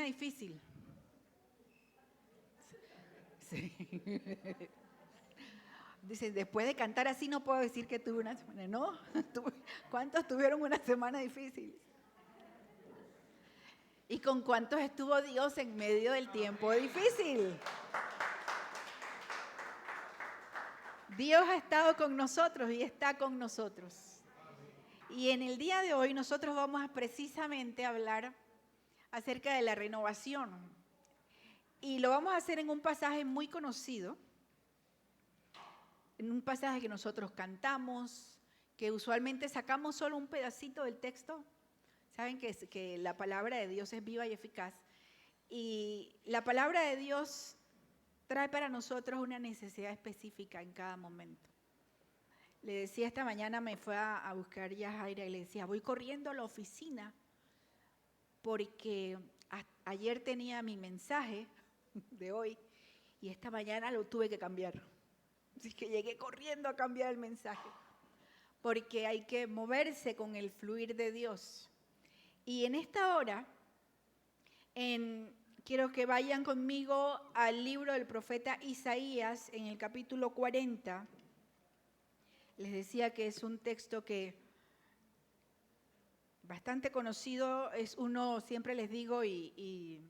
difícil. Sí. Dice, después de cantar así no puedo decir que tuve una semana. No, ¿cuántos tuvieron una semana difícil? ¿Y con cuántos estuvo Dios en medio del tiempo difícil? Dios ha estado con nosotros y está con nosotros. Y en el día de hoy nosotros vamos a precisamente hablar acerca de la renovación. Y lo vamos a hacer en un pasaje muy conocido, en un pasaje que nosotros cantamos, que usualmente sacamos solo un pedacito del texto. Saben que la palabra de Dios es viva y eficaz. Y la palabra de Dios trae para nosotros una necesidad específica en cada momento. Le decía esta mañana, me fue a buscar Yajaira y le decía, voy corriendo a la oficina porque ayer tenía mi mensaje de hoy y esta mañana lo tuve que cambiar. Así que llegué corriendo a cambiar el mensaje porque hay que moverse con el fluir de Dios. Y en esta hora, quiero que vayan conmigo al libro del profeta Isaías en el capítulo 40. Les decía que es un texto que bastante conocido, es uno, siempre les digo, y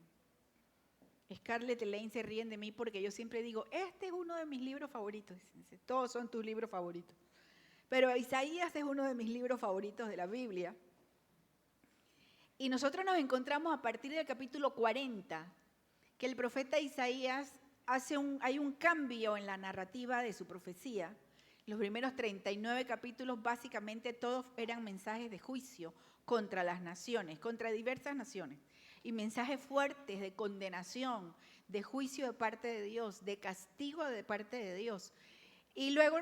Scarlett y Elaine se ríen de mí porque yo siempre digo, este es uno de mis libros favoritos. Todos son tus libros favoritos. Pero Isaías es uno de mis libros favoritos de la Biblia. Y nosotros nos encontramos a partir del capítulo 40, que el profeta Isaías hay un cambio en la narrativa de su profecía. Los primeros 39 capítulos básicamente todos eran mensajes de juicio contra las naciones, contra diversas naciones. Y mensajes fuertes de condenación, de juicio de parte de Dios, de castigo de parte de Dios. Y luego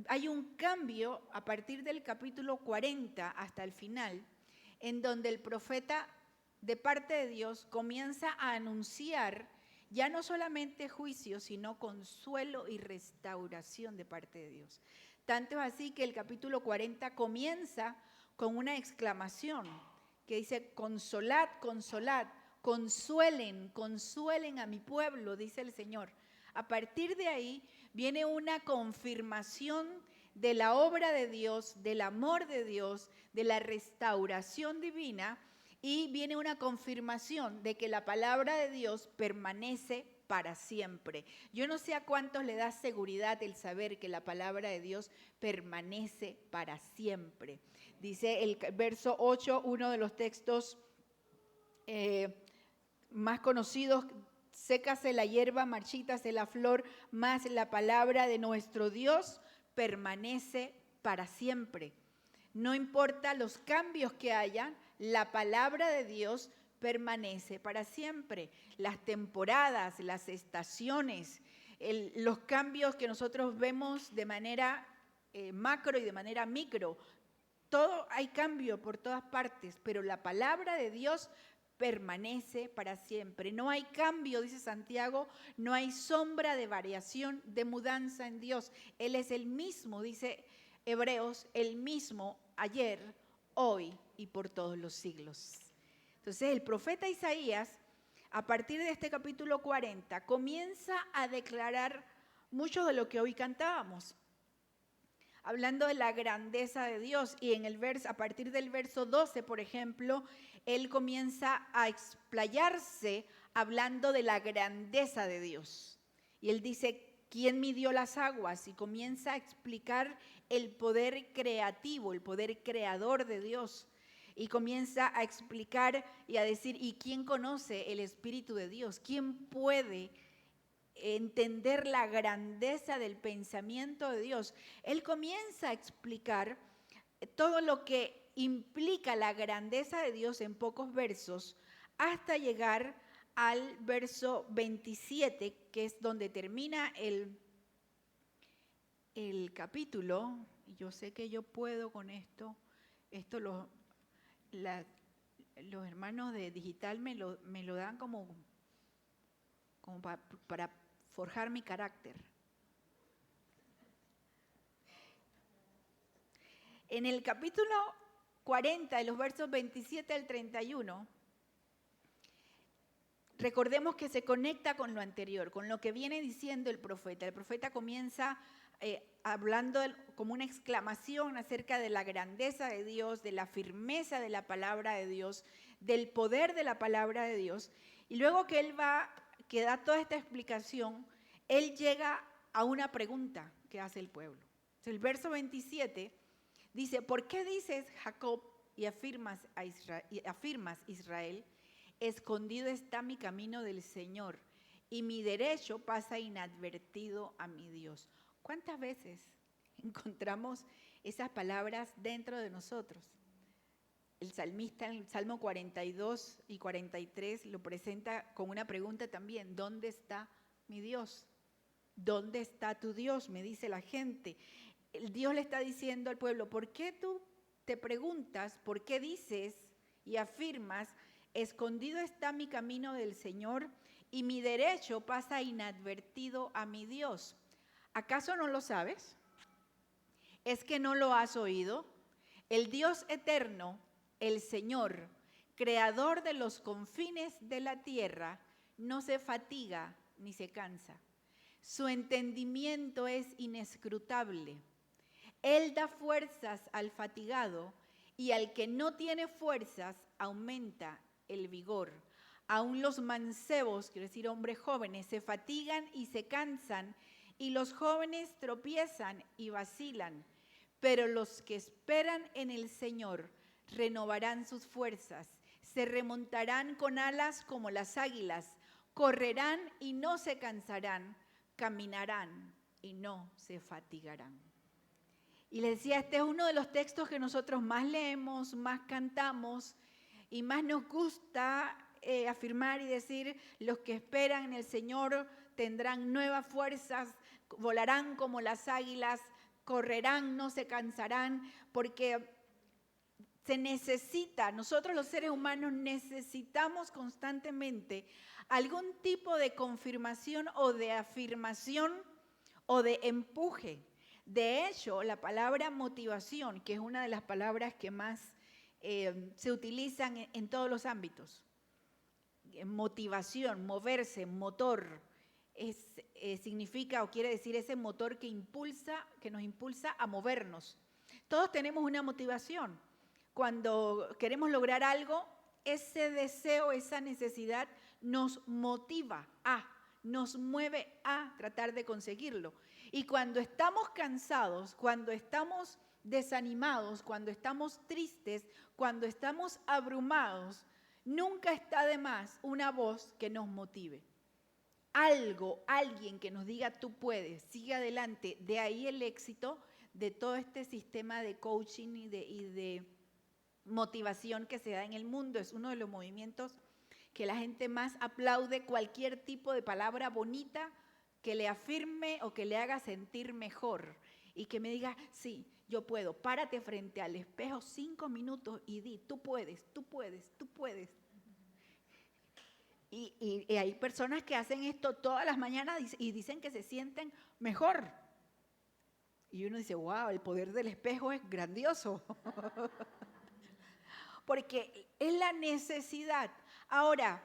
hay un cambio a partir del capítulo 40 hasta el final, en donde el profeta de parte de Dios comienza a anunciar ya no solamente juicio, sino consuelo y restauración de parte de Dios. Tanto es así que el capítulo 40 comienza con una exclamación que dice, consolad, consolad, consuelen, consuelen a mi pueblo, dice el Señor. A partir de ahí viene una confirmación de la obra de Dios, del amor de Dios, de la restauración divina, y viene una confirmación de que la palabra de Dios permanece para siempre. Yo no sé a cuántos le da seguridad el saber que la palabra de Dios permanece para siempre. Dice el verso 8, uno de los textos más conocidos, sécase la hierba, marchítase la flor, mas la palabra de nuestro Dios permanece para siempre. No importa los cambios que haya, la palabra de Dios permanece para siempre. Las temporadas, las estaciones, los cambios que nosotros vemos de manera macro y de manera micro, todo hay cambio por todas partes, pero la palabra de Dios permanece para siempre. No hay cambio, dice Santiago, no hay sombra de variación, de mudanza en Dios. Él es el mismo, dice Hebreos, el mismo ayer, hoy y por todos los siglos. Entonces el profeta Isaías, a partir de este capítulo 40, comienza a declarar mucho de lo que hoy cantábamos, hablando de la grandeza de Dios. Y a partir del verso 12, por ejemplo, él comienza a explayarse hablando de la grandeza de Dios. Y él dice, ¿quién midió las aguas? Y comienza a explicar el poder creativo, el poder creador de Dios. Y comienza a explicar y a decir, ¿y quién conoce el Espíritu de Dios? ¿Quién puede entender la grandeza del pensamiento de Dios? Él comienza a explicar todo lo que implica la grandeza de Dios en pocos versos, hasta llegar al verso 27, que es donde termina el capítulo. Y yo sé que yo puedo con esto. Esto los hermanos de digital me lo dan como para forjar mi carácter. En el capítulo 40, de los versos 27 al 31, recordemos que se conecta con lo anterior, con lo que viene diciendo el profeta. El profeta comienza hablando como una exclamación acerca de la grandeza de Dios, de la firmeza de la palabra de Dios, del poder de la palabra de Dios. Y luego que da toda esta explicación, él llega a una pregunta que hace el pueblo. El verso 27 dice, ¿por qué dices Jacob y afirmas Israel? Escondido está mi camino del Señor y mi derecho pasa inadvertido a mi Dios. ¿Cuántas veces encontramos esas palabras dentro de nosotros? El salmista en el Salmo 42 y 43 lo presenta con una pregunta también. ¿Dónde está mi Dios? ¿Dónde está tu Dios? Me dice la gente. El Dios le está diciendo al pueblo, ¿por qué tú te preguntas, por qué dices y afirmas, escondido está mi camino del Señor y mi derecho pasa inadvertido a mi Dios? ¿Acaso no lo sabes? ¿Es que no lo has oído? El Dios eterno, el Señor, creador de los confines de la tierra, no se fatiga ni se cansa. Su entendimiento es inescrutable. Él da fuerzas al fatigado y al que no tiene fuerzas aumenta el vigor. Aún los mancebos, quiero decir hombres jóvenes, se fatigan y se cansan, y los jóvenes tropiezan y vacilan. Pero los que esperan en el Señor renovarán sus fuerzas, se remontarán con alas como las águilas, correrán y no se cansarán, caminarán y no se fatigarán. Y les decía, este es uno de los textos que nosotros más leemos, más cantamos y más nos gusta afirmar y decir, los que esperan en el Señor tendrán nuevas fuerzas, volarán como las águilas, correrán, no se cansarán, porque se necesita, nosotros los seres humanos necesitamos constantemente algún tipo de confirmación o de afirmación o de empuje. De hecho, la palabra motivación, que es una de las palabras que más se utilizan en todos los ámbitos, motivación, moverse, motor, significa o quiere decir ese motor que nos impulsa a movernos. Todos tenemos una motivación. Cuando queremos lograr algo, ese deseo, esa necesidad nos motiva nos mueve a tratar de conseguirlo. Y cuando estamos cansados, cuando estamos desanimados, cuando estamos tristes, cuando estamos abrumados, nunca está de más una voz que nos motive. Alguien que nos diga tú puedes, sigue adelante. De ahí el éxito de todo este sistema de coaching y de motivación que se da en el mundo. Es uno de los movimientos que la gente más aplaude, cualquier tipo de palabra bonita que le afirme o que le haga sentir mejor y que me diga, sí, yo puedo. Párate frente al espejo 5 minutos y di, tú puedes, tú puedes, tú puedes. Y hay personas que hacen esto todas las mañanas y dicen que se sienten mejor. Y uno dice, wow, el poder del espejo es grandioso. Porque es la necesidad. Ahora,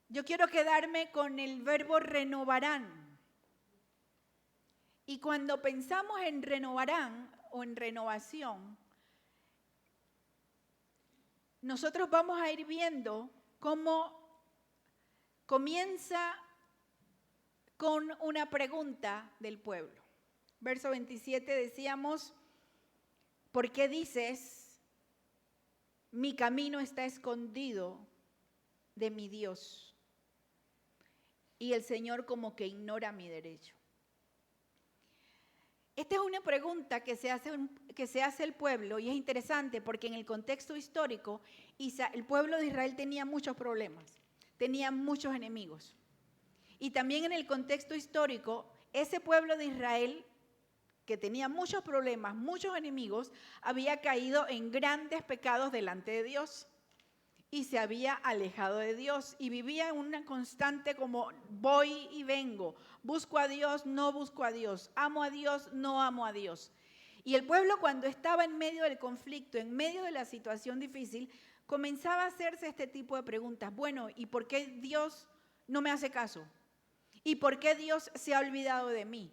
yo quiero quedarme con el verbo renovarán. Y cuando pensamos en renovarán o en renovación, nosotros vamos a ir viendo cómo comienza con una pregunta del pueblo. Verso 27 decíamos, ¿por qué dices, mi camino está escondido de mi Dios? Y el Señor como que ignora mi derecho. Esta es una pregunta que se hace el pueblo y es interesante porque en el contexto histórico el pueblo de Israel tenía muchos problemas, tenía muchos enemigos. Y también en el contexto histórico, ese pueblo de Israel que tenía muchos problemas, muchos enemigos, había caído en grandes pecados delante de Dios y se había alejado de Dios y vivía en una constante como voy y vengo, busco a Dios, no busco a Dios, amo a Dios, no amo a Dios. Y el pueblo cuando estaba en medio del conflicto, en medio de la situación difícil, comenzaba a hacerse este tipo de preguntas. Bueno, ¿y por qué Dios no me hace caso? ¿Y por qué Dios se ha olvidado de mí?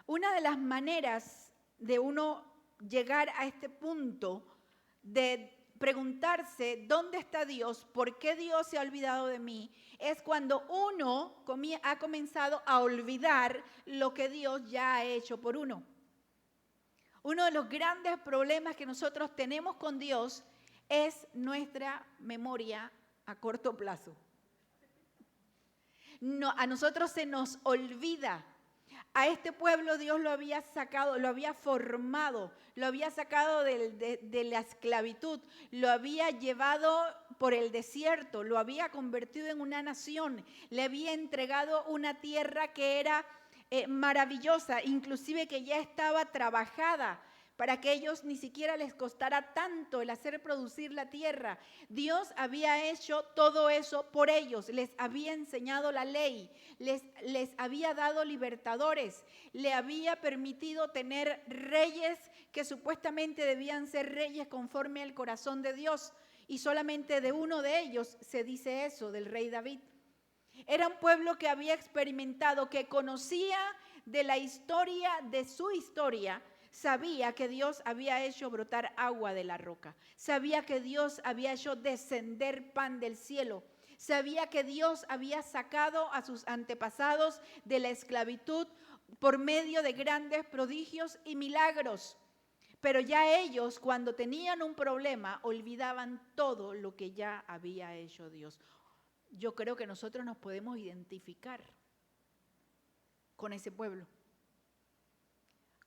Una de las maneras de uno llegar a este punto de preguntarse dónde está Dios, por qué Dios se ha olvidado de mí, es cuando uno ha comenzado a olvidar lo que Dios ya ha hecho por uno. Uno de los grandes problemas que nosotros tenemos con Dios es nuestra memoria a corto plazo. No, a nosotros se nos olvida. A este pueblo Dios lo había sacado, lo había formado, lo había sacado de la esclavitud, lo había llevado por el desierto, lo había convertido en una nación, le había entregado una tierra que era maravillosa, inclusive que ya estaba trabajada, para que ellos ni siquiera les costara tanto el hacer producir la tierra. Dios había hecho todo eso por ellos, les había enseñado la ley, les había dado libertadores, le había permitido tener reyes que supuestamente debían ser reyes conforme al corazón de Dios, y solamente de uno de ellos se dice eso, del rey David. Era un pueblo que había experimentado, que conocía de la historia, de su historia. Sabía que Dios había hecho brotar agua de la roca. Sabía que Dios había hecho descender pan del cielo. Sabía que Dios había sacado a sus antepasados de la esclavitud por medio de grandes prodigios y milagros. Pero ya ellos, cuando tenían un problema, olvidaban todo lo que ya había hecho Dios. Yo creo que nosotros nos podemos identificar con ese pueblo.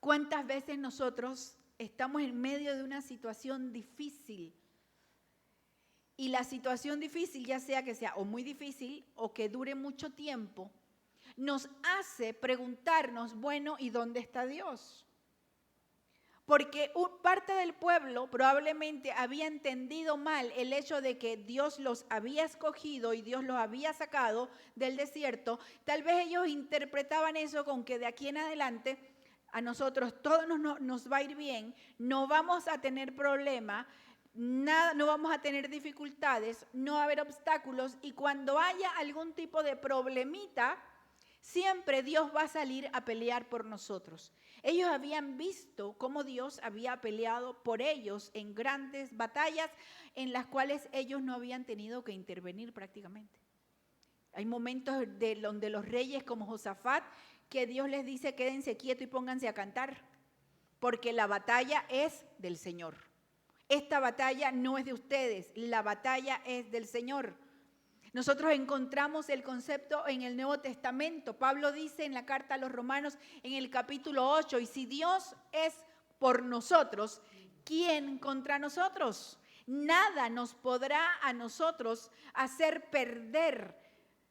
¿Cuántas veces nosotros estamos en medio de una situación difícil? Y la situación difícil, ya sea que sea o muy difícil o que dure mucho tiempo, nos hace preguntarnos, bueno, ¿y dónde está Dios? Porque parte del pueblo probablemente había entendido mal el hecho de que Dios los había escogido y Dios los había sacado del desierto. Tal vez ellos interpretaban eso con que de aquí en adelante a nosotros todo nos va a ir bien, no vamos a tener problemas, nada, no vamos a tener dificultades, no va a haber obstáculos, y cuando haya algún tipo de problemita, siempre Dios va a salir a pelear por nosotros. Ellos habían visto cómo Dios había peleado por ellos en grandes batallas en las cuales ellos no habían tenido que intervenir prácticamente. Hay momentos donde los reyes como Josafat, que Dios les dice quédense quietos y pónganse a cantar, porque la batalla es del Señor. Esta batalla no es de ustedes, la batalla es del Señor. Nosotros encontramos el concepto en el Nuevo Testamento. Pablo dice en la carta a los Romanos en el capítulo 8, y si Dios es por nosotros, ¿quién contra nosotros? Nada nos podrá a nosotros hacer perder,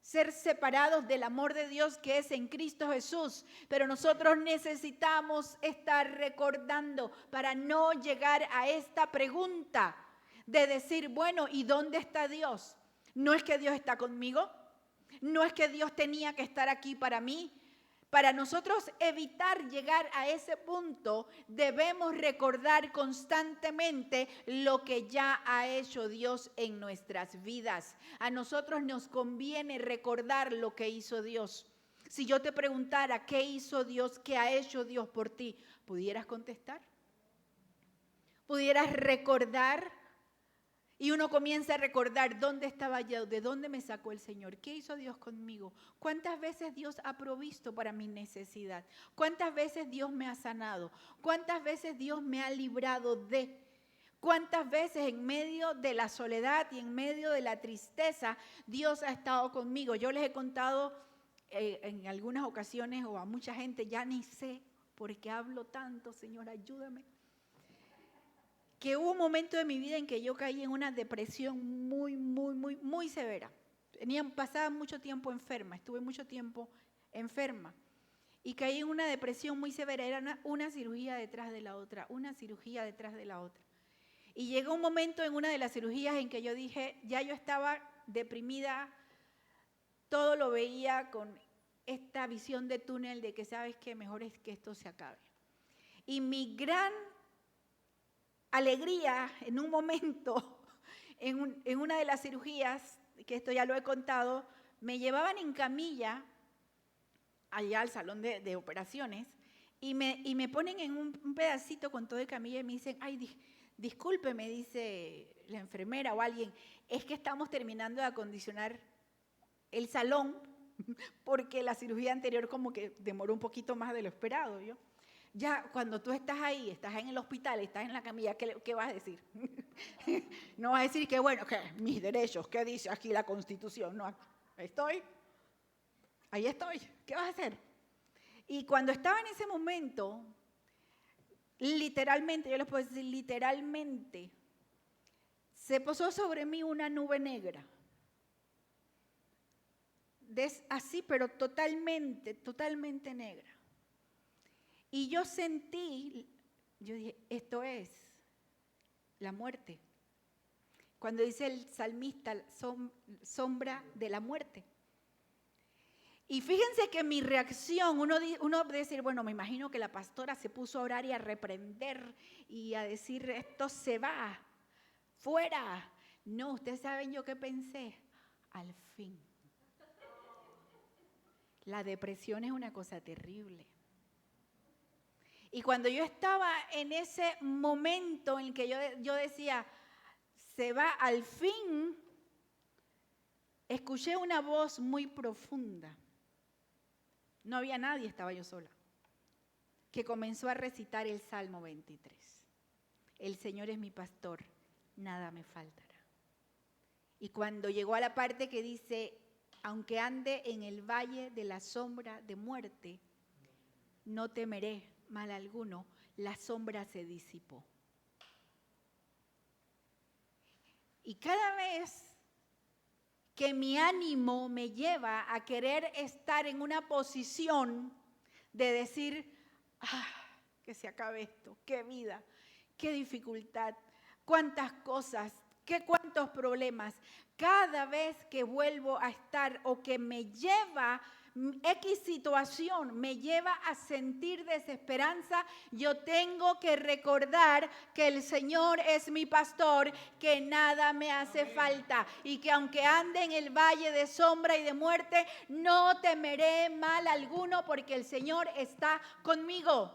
ser separados del amor de Dios que es en Cristo Jesús. Pero nosotros necesitamos estar recordando para no llegar a esta pregunta de decir, bueno, ¿y dónde está Dios? No es que Dios está conmigo, no es que Dios tenía que estar aquí para mí. Para nosotros evitar llegar a ese punto, debemos recordar constantemente lo que ya ha hecho Dios en nuestras vidas. A nosotros nos conviene recordar lo que hizo Dios. Si yo te preguntara qué hizo Dios, qué ha hecho Dios por ti, ¿pudieras contestar? ¿Pudieras recordar? Y uno comienza a recordar dónde estaba yo, de dónde me sacó el Señor, qué hizo Dios conmigo, cuántas veces Dios ha provisto para mi necesidad, cuántas veces Dios me ha sanado, cuántas veces Dios me ha librado de, cuántas veces en medio de la soledad y en medio de la tristeza Dios ha estado conmigo. Yo les he contado en algunas ocasiones o a mucha gente, ya ni sé por qué hablo tanto, Señor, ayúdame. Que hubo un momento de mi vida en que yo caí en una depresión muy severa. Pasaba mucho tiempo enferma, estuve mucho tiempo enferma. Y caí en una depresión muy severa, era una cirugía detrás de la otra, una cirugía detrás de la otra. Y llegó un momento en una de las cirugías en que yo dije, ya yo estaba deprimida, todo lo veía con esta visión de túnel de que sabes que mejor es que esto se acabe. Y mi gran alegría en un momento en una de las cirugías, que esto ya lo he contado, me llevaban en camilla allá al salón de operaciones y me ponen en un pedacito con todo de camilla y me dicen, ay, disculpe, me dice la enfermera o alguien, es que estamos terminando de acondicionar el salón porque la cirugía anterior como que demoró un poquito más de lo esperado. ¿Yo? Ya cuando tú estás ahí, estás en el hospital, estás en la camilla, ¿qué vas a decir? No vas a decir que bueno, que mis derechos, ¿qué dice aquí la Constitución? No, ahí estoy, ¿qué vas a hacer? Y cuando estaba en ese momento, literalmente, yo les puedo decir literalmente, se posó sobre mí una nube negra. Así, pero totalmente negra. Y yo dije, esto es la muerte. Cuando dice el salmista, sombra de la muerte. Y fíjense que mi reacción, uno debe decir, bueno, me imagino que la pastora se puso a orar y a reprender y a decir, esto se va, fuera. No, ustedes saben yo qué pensé, al fin. La depresión es una cosa terrible. Y cuando yo estaba en ese momento en que yo decía, se va al fin, escuché una voz muy profunda. No había nadie, estaba yo sola, que comenzó a recitar el Salmo 23. El Señor es mi pastor, nada me faltará. Y cuando llegó a la parte que dice, aunque ande en el valle de la sombra de muerte, no temeré mal alguno, la sombra se disipó. Y cada vez que mi ánimo me lleva a querer estar en una posición de decir, que se acabe esto, qué vida, qué dificultad, cuántas cosas, cuántos problemas. Cada vez que vuelvo a estar o que me lleva X situación, me lleva a sentir desesperanza, yo tengo que recordar que el Señor es mi pastor, que nada me hace falta y que aunque ande en el valle de sombra y de muerte, no temeré mal alguno porque el Señor está conmigo.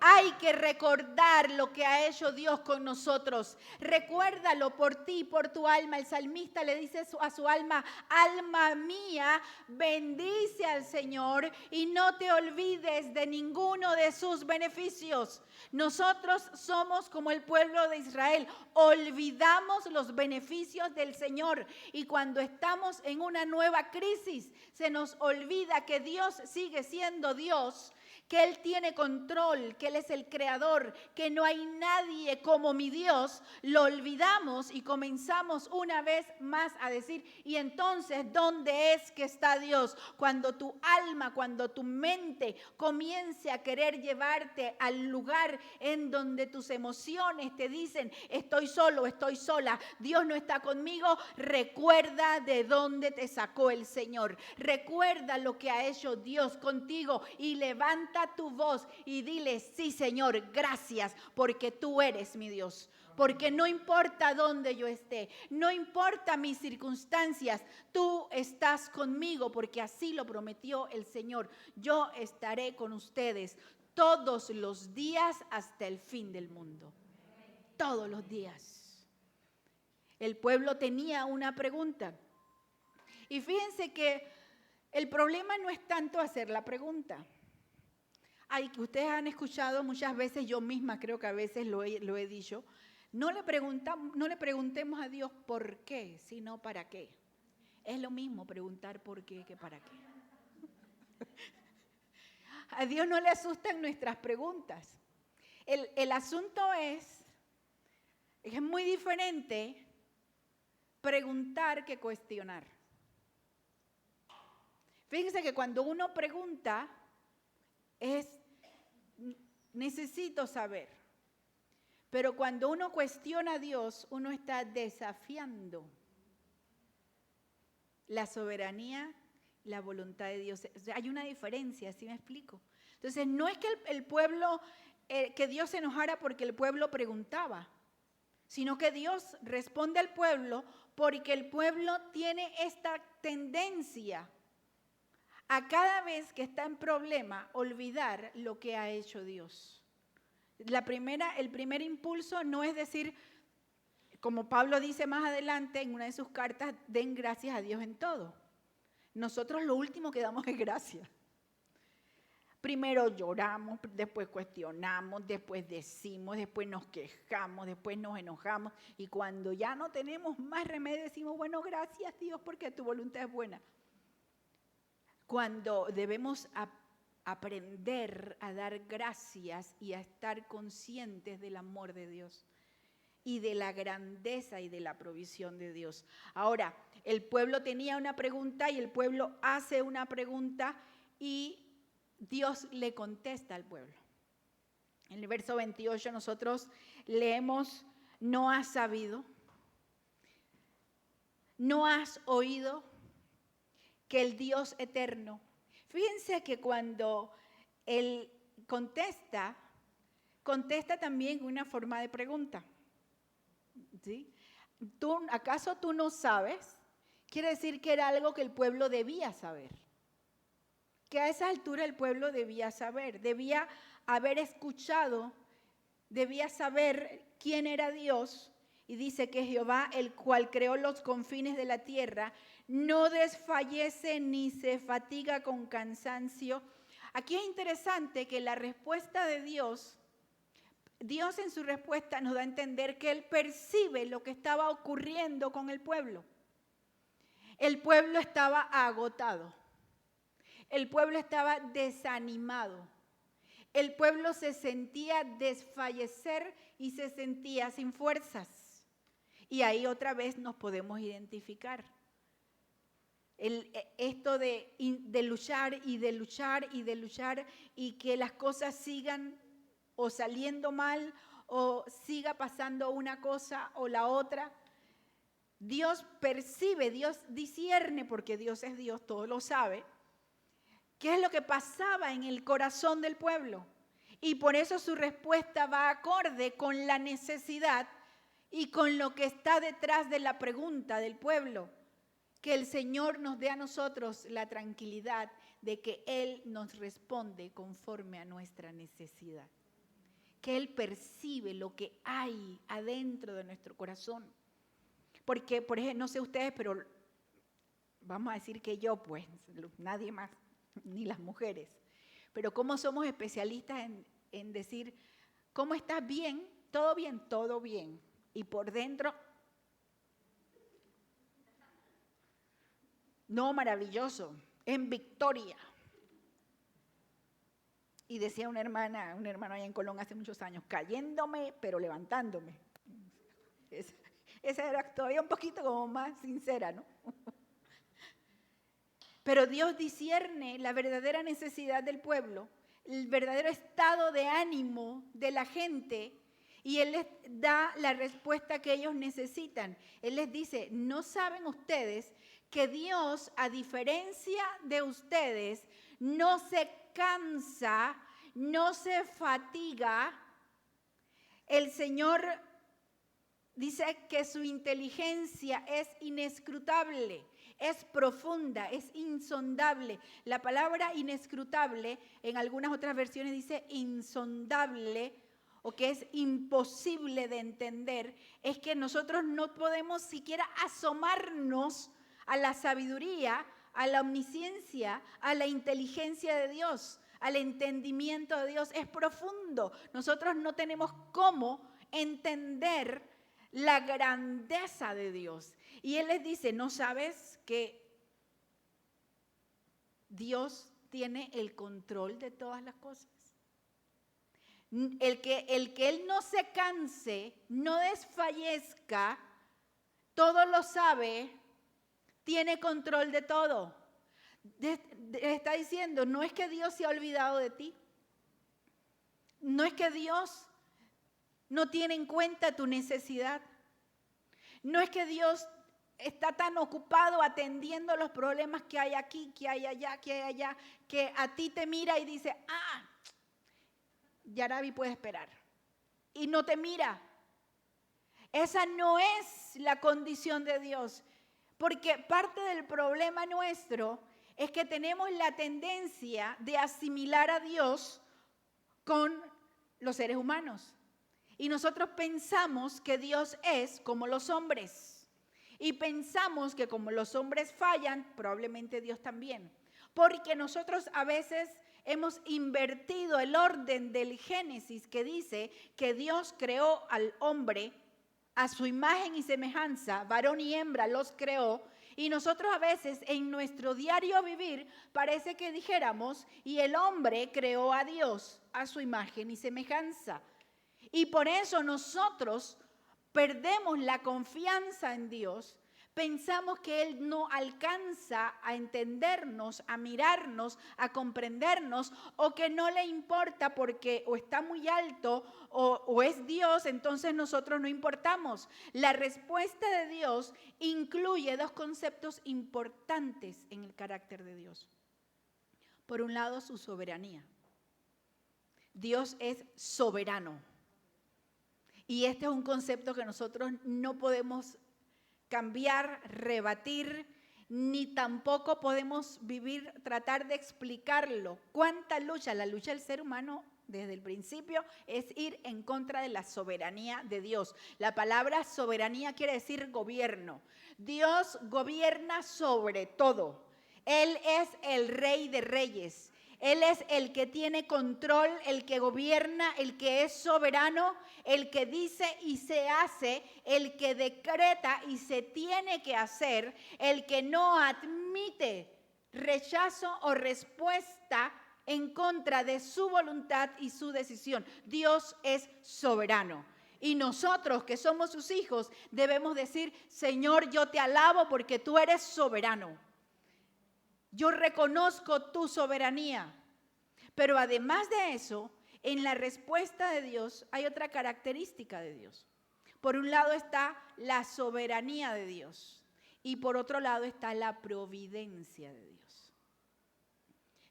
Hay que recordar lo que ha hecho Dios con nosotros. Recuérdalo por ti, por tu alma. El salmista le dice a su alma, alma mía, bendice al Señor y no te olvides de ninguno de sus beneficios. Nosotros somos como el pueblo de Israel, olvidamos los beneficios del Señor y cuando estamos en una nueva crisis se nos olvida que Dios sigue siendo Dios, que Él tiene control, que Él es el creador, que no hay nadie como mi Dios. Lo olvidamos y comenzamos una vez más a decir, y entonces, ¿dónde es que está Dios? Cuando tu alma, cuando tu mente comience a querer llevarte al lugar en donde tus emociones te dicen, estoy solo, estoy sola, Dios no está conmigo, recuerda de dónde te sacó el Señor. Recuerda lo que ha hecho Dios contigo y levanta tu voz y dile, sí Señor, gracias porque tú eres mi Dios. Porque no importa dónde yo esté, no importa mis circunstancias, tú estás conmigo porque así lo prometió el Señor. Yo estaré con ustedes todos los días hasta el fin del mundo. Todos los días. El pueblo tenía una pregunta. Y fíjense que el problema no es tanto hacer la pregunta. Que ustedes han escuchado muchas veces, yo misma creo que a veces lo he dicho, no le preguntemos a Dios por qué, sino para qué. Es lo mismo preguntar por qué que para qué. A Dios no le asustan nuestras preguntas. El asunto es muy diferente preguntar que cuestionar. Fíjense que cuando uno pregunta necesito saber. Pero cuando uno cuestiona a Dios, uno está desafiando la soberanía, la voluntad de Dios. O sea, hay una diferencia, ¿sí me explico? Entonces, no es que el pueblo, que Dios se enojara porque el pueblo preguntaba, sino que Dios responde al pueblo porque el pueblo tiene esta tendencia a cada vez que está en problema olvidar lo que ha hecho Dios. El primer impulso no es decir, como Pablo dice más adelante en una de sus cartas, den gracias a Dios en todo. Nosotros lo último que damos es gracias. Primero lloramos, después cuestionamos, después decimos, después nos quejamos, después nos enojamos. Y cuando ya no tenemos más remedio decimos, bueno, gracias Dios porque tu voluntad es buena. Cuando debemos aprender a dar gracias y a estar conscientes del amor de Dios y de la grandeza y de la provisión de Dios. Ahora, el pueblo tenía una pregunta y el pueblo hace una pregunta y Dios le contesta al pueblo. En el verso 28 nosotros leemos, no has sabido, no has oído que el Dios eterno. Fíjense que cuando Él contesta también con una forma de pregunta. ¿Sí? ¿Acaso tú no sabes? Quiere decir que era algo que el pueblo debía saber. Que a esa altura el pueblo debía saber, debía haber escuchado, debía saber quién era Dios. Y dice que Jehová, el cual creó los confines de la tierra, no desfallece ni se fatiga con cansancio. Aquí es interesante que la respuesta de Dios en su respuesta nos da a entender que Él percibe lo que estaba ocurriendo con el pueblo. El pueblo estaba agotado. El pueblo estaba desanimado. El pueblo se sentía desfallecer y se sentía sin fuerzas. Y ahí otra vez nos podemos identificar. Esto de luchar y de luchar y de luchar y que las cosas sigan o saliendo mal o siga pasando una cosa o la otra. Dios percibe, Dios discierne, porque Dios es Dios, todo lo sabe. ¿Qué es lo que pasaba en el corazón del pueblo? Y por eso su respuesta va acorde con la necesidad y con lo que está detrás de la pregunta del pueblo. Que el Señor nos dé a nosotros la tranquilidad de que Él nos responde conforme a nuestra necesidad. Que Él percibe lo que hay adentro de nuestro corazón. Porque, por ejemplo, no sé ustedes, pero vamos a decir que yo, pues, nadie más, ni las mujeres. Pero cómo somos especialistas en decir, ¿cómo estás? Bien, todo bien, todo bien. Y por dentro, no, maravilloso, en victoria. Y decía un hermano allá en Colón hace muchos años, cayéndome, pero levantándome. Esa era todavía un poquito como más sincera, ¿no? Pero Dios discierne la verdadera necesidad del pueblo, el verdadero estado de ánimo de la gente, y Él les da la respuesta que ellos necesitan. Él les dice, ¿no saben ustedes que Dios, a diferencia de ustedes, no se cansa, no se fatiga? El Señor dice que su inteligencia es inescrutable, es profunda, es insondable. La palabra inescrutable en algunas otras versiones dice insondable, o que es imposible de entender. Es que nosotros no podemos siquiera asomarnos a la sabiduría, a la omnisciencia, a la inteligencia de Dios, al entendimiento de Dios. Es profundo. Nosotros no tenemos cómo entender la grandeza de Dios. Y Él les dice, ¿no sabes que Dios tiene el control de todas las cosas? El que Él no se canse, no desfallezca, todo lo sabe, tiene control de todo. Está diciendo, no es que Dios se ha olvidado de ti. No es que Dios no tiene en cuenta tu necesidad. No es que Dios está tan ocupado atendiendo los problemas que hay aquí, que hay allá, que a ti te mira y dice, Yarabi puede esperar. Y no te mira. Esa no es la condición de Dios, porque parte del problema nuestro es que tenemos la tendencia de asimilar a Dios con los seres humanos. Y nosotros pensamos que Dios es como los hombres. Y pensamos que como los hombres fallan, probablemente Dios también. Porque nosotros a veces hemos invertido el orden del Génesis que dice que Dios creó al hombre a su imagen y semejanza, varón y hembra los creó. Y nosotros a veces en nuestro diario vivir parece que dijéramos, y el hombre creó a Dios a su imagen y semejanza. Y por eso nosotros perdemos la confianza en Dios, pensamos que Él no alcanza a entendernos, a mirarnos, a comprendernos, o que no le importa porque o está muy alto o es Dios, entonces nosotros no importamos. La respuesta de Dios incluye dos conceptos importantes en el carácter de Dios. Por un lado, su soberanía. Dios es soberano. Y este es un concepto que nosotros no podemos cambiar, rebatir, ni tampoco podemos vivir, tratar de explicarlo. ¿Cuánta lucha? La lucha del ser humano desde el principio es ir en contra de la soberanía de Dios. La palabra soberanía quiere decir gobierno. Dios gobierna sobre todo. Él es el Rey de Reyes. Él es el que tiene control, el que gobierna, el que es soberano, el que dice y se hace, el que decreta y se tiene que hacer, el que no admite rechazo o respuesta en contra de su voluntad y su decisión. Dios es soberano. Y nosotros que somos sus hijos debemos decir, Señor, yo te alabo porque tú eres soberano. Yo reconozco tu soberanía, pero además de eso, en la respuesta de Dios hay otra característica de Dios. Por un lado está la soberanía de Dios y por otro lado está la providencia de Dios.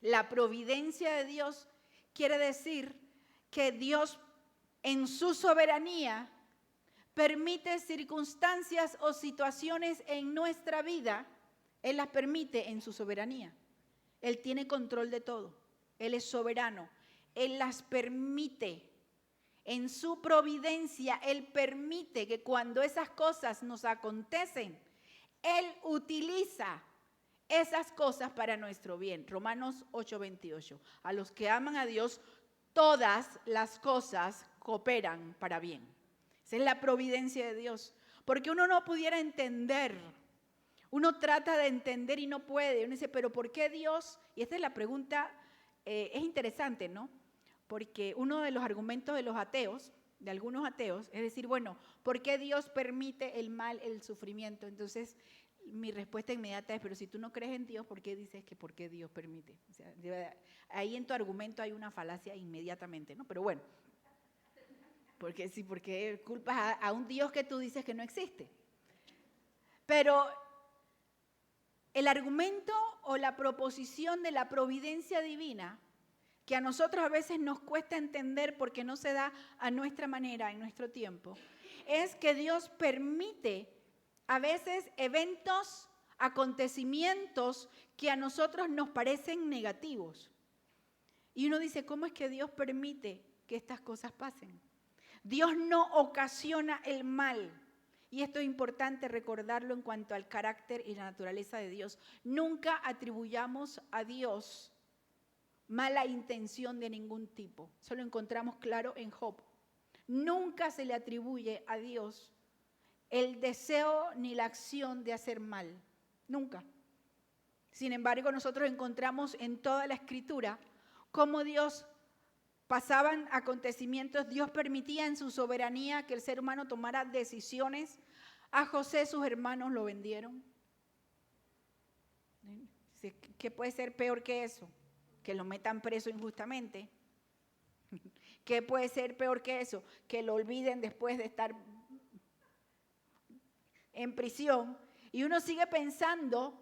La providencia de Dios quiere decir que Dios en su soberanía permite circunstancias o situaciones en nuestra vida. Él las permite en su soberanía. Él tiene control de todo. Él es soberano. Él las permite. En su providencia, Él permite que cuando esas cosas nos acontecen, Él utiliza esas cosas para nuestro bien. Romanos 8:28. A los que aman a Dios, todas las cosas cooperan para bien. Esa es la providencia de Dios. Porque uno no pudiera entender. Uno trata de entender y no puede. Uno dice, pero ¿por qué Dios? Y esta es la pregunta, es interesante, ¿no? Porque uno de los argumentos de los ateos, de algunos ateos, es decir, bueno, ¿por qué Dios permite el mal, el sufrimiento? Entonces, mi respuesta inmediata es, pero si tú no crees en Dios, ¿por qué dices que por qué Dios permite? O sea, ahí en tu argumento hay una falacia inmediatamente, ¿no? Pero bueno, porque sí, porque culpas a un Dios que tú dices que no existe. Pero el argumento o la proposición de la providencia divina, que a nosotros a veces nos cuesta entender porque no se da a nuestra manera, en nuestro tiempo, es que Dios permite a veces eventos, acontecimientos que a nosotros nos parecen negativos. Y uno dice, ¿cómo es que Dios permite que estas cosas pasen? Dios no ocasiona el mal. Y esto es importante recordarlo en cuanto al carácter y la naturaleza de Dios. Nunca atribuyamos a Dios mala intención de ningún tipo. Eso lo encontramos claro en Job. Nunca se le atribuye a Dios el deseo ni la acción de hacer mal. Nunca. Sin embargo, nosotros encontramos en toda la Escritura cómo Dios pasaban acontecimientos, Dios permitía en su soberanía que el ser humano tomara decisiones. A José sus hermanos lo vendieron. ¿Qué puede ser peor que eso? Que lo metan preso injustamente. ¿Qué puede ser peor que eso? Que lo olviden después de estar en prisión. Y uno sigue pensando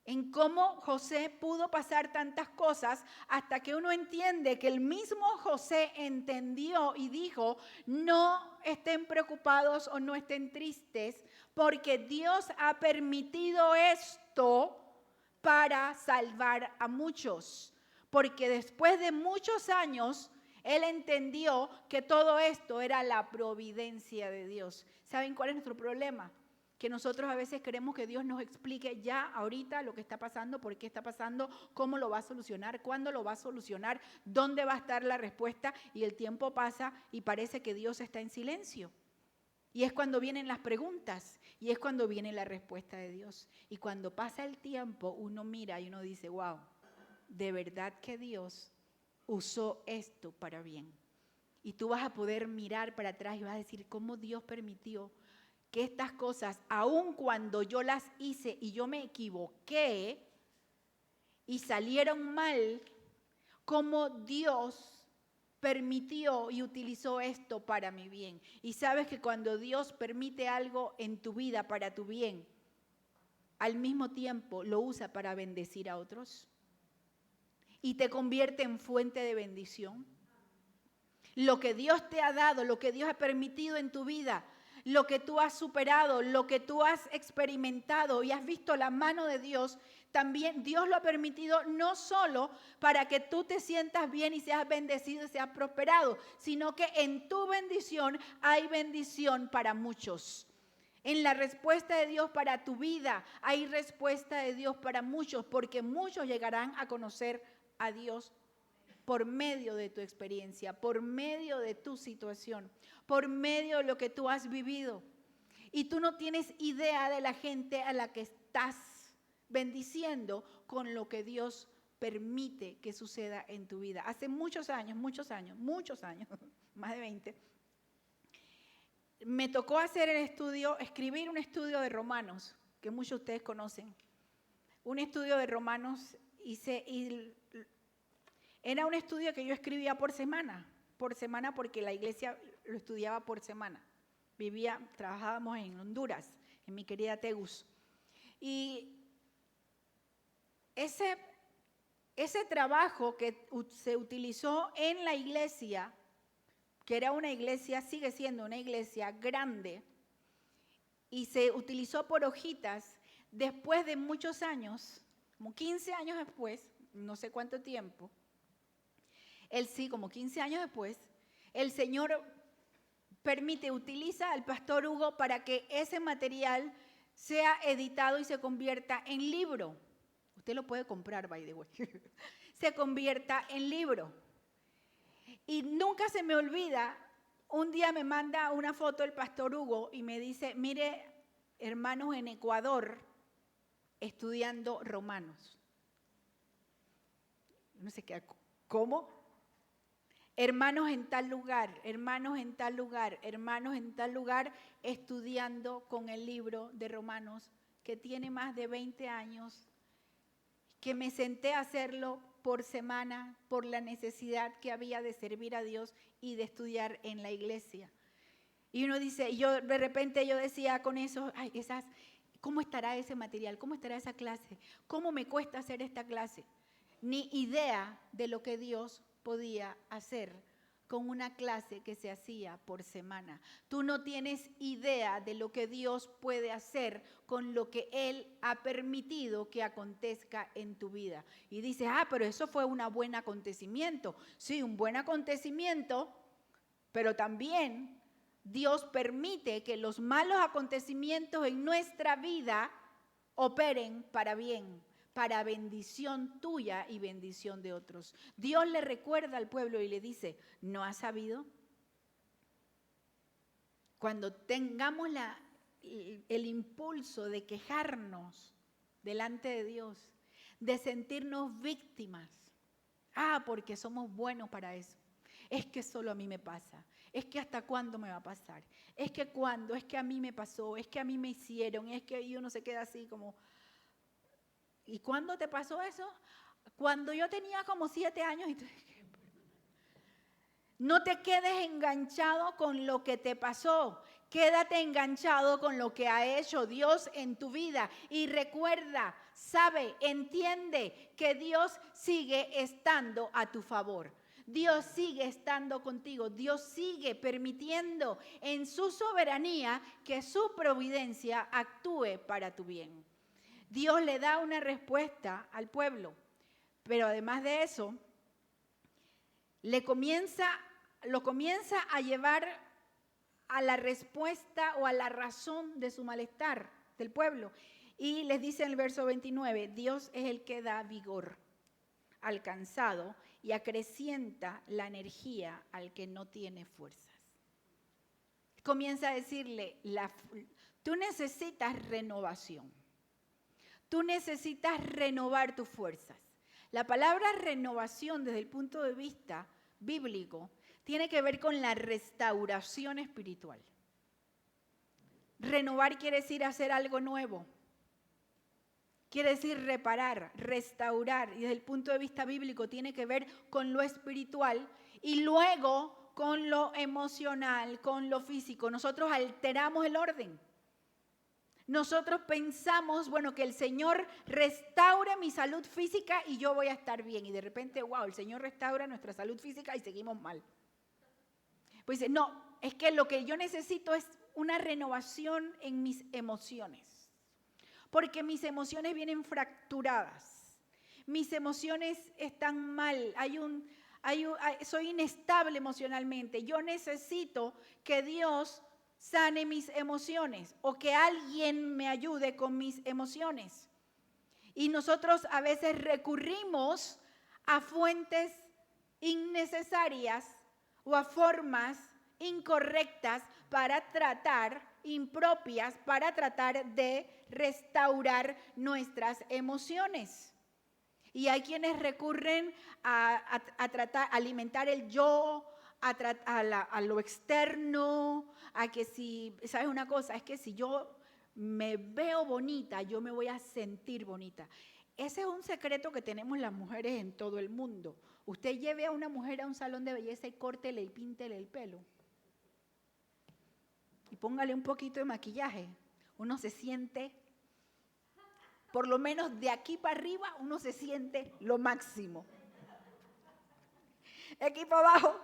en cómo José pudo pasar tantas cosas hasta que uno entiende que el mismo José entendió y dijo, no estén preocupados o no estén tristes, porque Dios ha permitido esto para salvar a muchos. Porque después de muchos años, él entendió que todo esto era la providencia de Dios. ¿Saben cuál es nuestro problema? Que nosotros a veces queremos que Dios nos explique ya, ahorita, lo que está pasando, por qué está pasando, cómo lo va a solucionar, cuándo lo va a solucionar, dónde va a estar la respuesta, y el tiempo pasa y parece que Dios está en silencio. Y es cuando vienen las preguntas, y es cuando viene la respuesta de Dios. Y cuando pasa el tiempo, uno mira y uno dice, wow, de verdad que Dios usó esto para bien. Y tú vas a poder mirar para atrás y vas a decir, ¿cómo Dios permitió que estas cosas, aun cuando yo las hice y yo me equivoqué y salieron mal, cómo Dios permitió y utilizó esto para mi bien? Y sabes que cuando Dios permite algo en tu vida para tu bien, al mismo tiempo lo usa para bendecir a otros y te convierte en fuente de bendición. Lo que Dios te ha dado, lo que Dios ha permitido en tu vida, lo que tú has superado, lo que tú has experimentado y has visto la mano de Dios, también Dios lo ha permitido no solo para que tú te sientas bien y seas bendecido y seas prosperado, sino que en tu bendición hay bendición para muchos. En la respuesta de Dios para tu vida hay respuesta de Dios para muchos, porque muchos llegarán a conocer a Dios por medio de tu experiencia, por medio de tu situación, por medio de lo que tú has vivido. Y tú no tienes idea de la gente a la que estás bendiciendo con lo que Dios permite que suceda en tu vida. Hace muchos años, más de 20, me tocó hacer escribir un estudio de Romanos, que muchos de ustedes conocen. Un estudio de Romanos era un estudio que yo escribía por semana porque la iglesia lo estudiaba por semana. Trabajábamos en Honduras, en mi querida Tegus. Y ese trabajo que se utilizó en la iglesia, que era una iglesia, sigue siendo una iglesia grande, y se utilizó por hojitas, después de muchos años, como 15 años después, no sé cuánto tiempo, como 15 años después, el Señor utiliza al pastor Hugo para que ese material sea editado y se convierta en libro. Usted lo puede comprar, by the way. Se convierta en libro. Y nunca se me olvida, un día me manda una foto el pastor Hugo y me dice, mire, hermanos en Ecuador estudiando Romanos. No sé qué, ¿cómo? Hermanos en tal lugar, hermanos en tal lugar, hermanos en tal lugar, estudiando con el libro de Romanos, que tiene más de 20 años, que me senté a hacerlo por semana, por la necesidad que había de servir a Dios y de estudiar en la iglesia. Y uno dice, de repente yo decía con eso, ay, ¿cómo estará ese material? ¿Cómo estará esa clase? ¿Cómo me cuesta hacer esta clase? Ni idea de lo que Dios podía hacer con una clase que se hacía por semana. Tú no tienes idea de lo que Dios puede hacer con lo que Él ha permitido que acontezca en tu vida. Y dices, pero eso fue un buen acontecimiento. Sí, un buen acontecimiento, pero también Dios permite que los malos acontecimientos en nuestra vida operen para bien, para bendición tuya y bendición de otros. Dios le recuerda al pueblo y le dice, ¿no has sabido? Cuando tengamos el impulso de quejarnos delante de Dios, de sentirnos víctimas, porque somos buenos para eso. Es que solo a mí me pasa. Es que hasta cuándo me va a pasar. Es que cuándo, es que a mí me pasó, es que a mí me hicieron, es que uno se queda así como... ¿Y cuándo te pasó eso? Cuando yo tenía como 7 años. No te quedes enganchado con lo que te pasó. Quédate enganchado con lo que ha hecho Dios en tu vida y recuerda, sabe, entiende que Dios sigue estando a tu favor. Dios sigue estando contigo. Dios sigue permitiendo en su soberanía que su providencia actúe para tu bien. Dios le da una respuesta al pueblo, pero además de eso, lo comienza a llevar a la respuesta o a la razón de su malestar del pueblo. Y les dice en el verso 29, Dios es el que da vigor al cansado y acrecienta la energía al que no tiene fuerzas. Comienza a decirle, tú necesitas renovación. Tú necesitas renovar tus fuerzas. La palabra renovación desde el punto de vista bíblico tiene que ver con la restauración espiritual. Renovar quiere decir hacer algo nuevo. Quiere decir reparar, restaurar. Y desde el punto de vista bíblico tiene que ver con lo espiritual y luego con lo emocional, con lo físico. Nosotros alteramos el orden. Nosotros pensamos, bueno, que el Señor restaure mi salud física y yo voy a estar bien. Y de repente, wow, el Señor restaura nuestra salud física y seguimos mal. Pues dice, no, es que lo que yo necesito es una renovación en mis emociones. Porque mis emociones vienen fracturadas. Mis emociones están mal. Soy inestable emocionalmente. Yo necesito que Dios sane mis emociones o que alguien me ayude con mis emociones. Y nosotros a veces recurrimos a fuentes innecesarias o a formas incorrectas impropias para tratar de restaurar nuestras emociones. Y hay quienes recurren a alimentar el yo, a lo externo, a que si, ¿sabes una cosa? Es que si yo me veo bonita, yo me voy a sentir bonita. Ese es un secreto que tenemos las mujeres en todo el mundo. Usted lleve a una mujer a un salón de belleza y córtele y píntele el pelo. Y póngale un poquito de maquillaje. Uno se siente, por lo menos de aquí para arriba, uno se siente lo máximo. Aquí para abajo,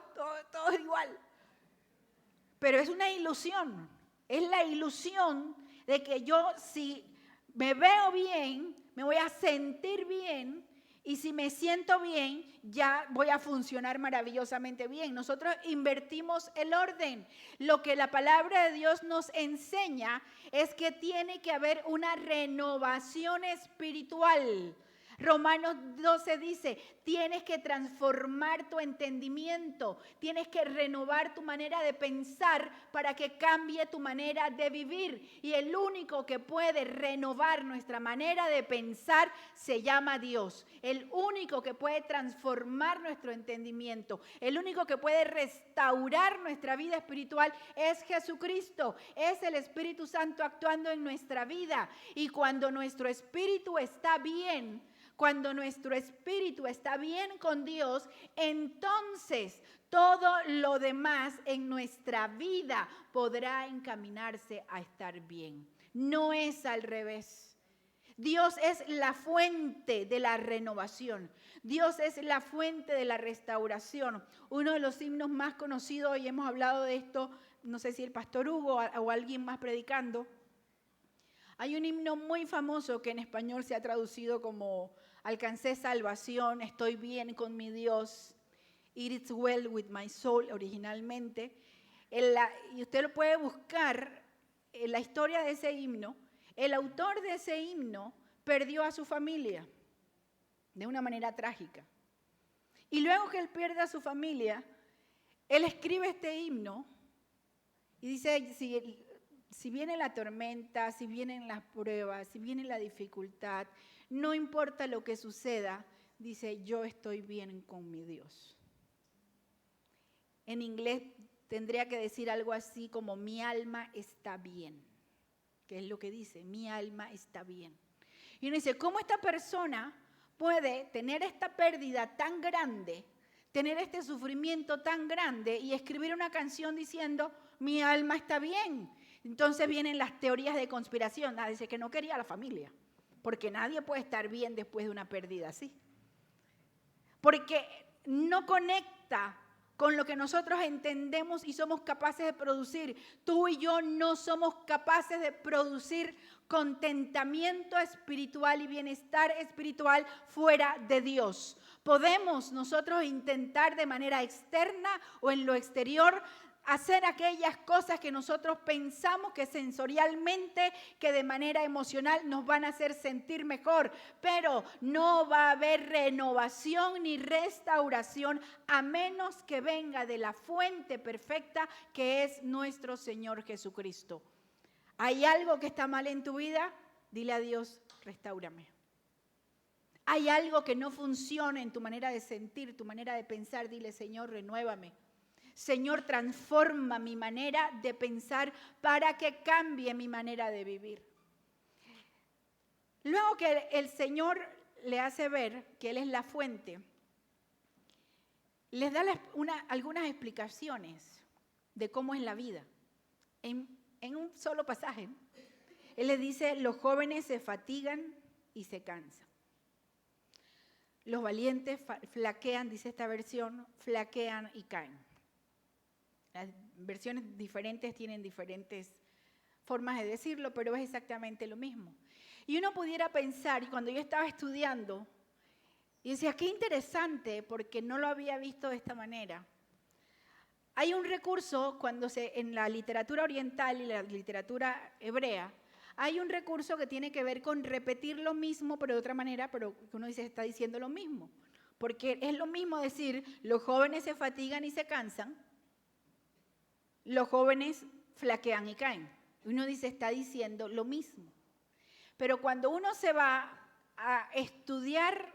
todo es igual. Pero es una ilusión. Es la ilusión de que yo, si me veo bien, me voy a sentir bien. Y si me siento bien, ya voy a funcionar maravillosamente bien. Nosotros invertimos el orden. Lo que la palabra de Dios nos enseña es que tiene que haber una renovación espiritual. Romanos 12 dice, tienes que transformar tu entendimiento, tienes que renovar tu manera de pensar para que cambie tu manera de vivir. Y el único que puede renovar nuestra manera de pensar se llama Dios. El único que puede transformar nuestro entendimiento, el único que puede restaurar nuestra vida espiritual es Jesucristo. Es el Espíritu Santo actuando en nuestra vida. Y cuando nuestro espíritu está bien, cuando nuestro espíritu está bien con Dios, entonces todo lo demás en nuestra vida podrá encaminarse a estar bien. No es al revés. Dios es la fuente de la renovación. Dios es la fuente de la restauración. Uno de los himnos más conocidos, y hemos hablado de esto, no sé si el pastor Hugo o alguien más predicando. Hay un himno muy famoso que en español se ha traducido como alcancé salvación, estoy bien con mi Dios. It is well with my soul, originalmente. Y usted lo puede buscar en la historia de ese himno. El autor de ese himno perdió a su familia de una manera trágica. Y luego que él pierde a su familia, él escribe este himno y dice, si viene la tormenta, si vienen las pruebas, si viene la dificultad, no importa lo que suceda, dice, yo estoy bien con mi Dios. En inglés tendría que decir algo así como mi alma está bien, que es lo que dice, mi alma está bien. Y uno dice, ¿cómo esta persona puede tener esta pérdida tan grande, tener este sufrimiento tan grande y escribir una canción diciendo, mi alma está bien. Entonces vienen las teorías de conspiración. Dice que no quería a la familia, porque nadie puede estar bien después de una pérdida así. Porque no conecta con lo que nosotros entendemos y somos capaces de producir. Tú y yo no somos capaces de producir contentamiento espiritual y bienestar espiritual fuera de Dios. Podemos nosotros intentar de manera externa o en lo exterior hacer aquellas cosas que nosotros pensamos que sensorialmente, que de manera emocional nos van a hacer sentir mejor, pero no va a haber renovación ni restauración a menos que venga de la fuente perfecta que es nuestro Señor Jesucristo. ¿Hay algo que está mal en tu vida? Dile a Dios, restáurame. ¿Hay algo que no funciona en tu manera de sentir, tu manera de pensar? Dile, Señor, renuévame. Señor, transforma mi manera de pensar para que cambie mi manera de vivir. Luego que el Señor le hace ver que Él es la fuente, les da algunas explicaciones de cómo es la vida. En un solo pasaje, Él les dice, los jóvenes se fatigan y se cansan. Los valientes flaquean, dice esta versión, flaquean y caen. Las versiones diferentes tienen diferentes formas de decirlo, pero es exactamente lo mismo. Y uno pudiera pensar, y cuando yo estaba estudiando, y decía, qué interesante, porque no lo había visto de esta manera. Hay un recurso, en la literatura oriental y la literatura hebrea, hay un recurso que tiene que ver con repetir lo mismo, pero de otra manera, pero que uno dice, está diciendo lo mismo. Porque es lo mismo decir, los jóvenes se fatigan y se cansan, los jóvenes flaquean y caen. Uno dice, está diciendo lo mismo. Pero cuando uno se va a estudiar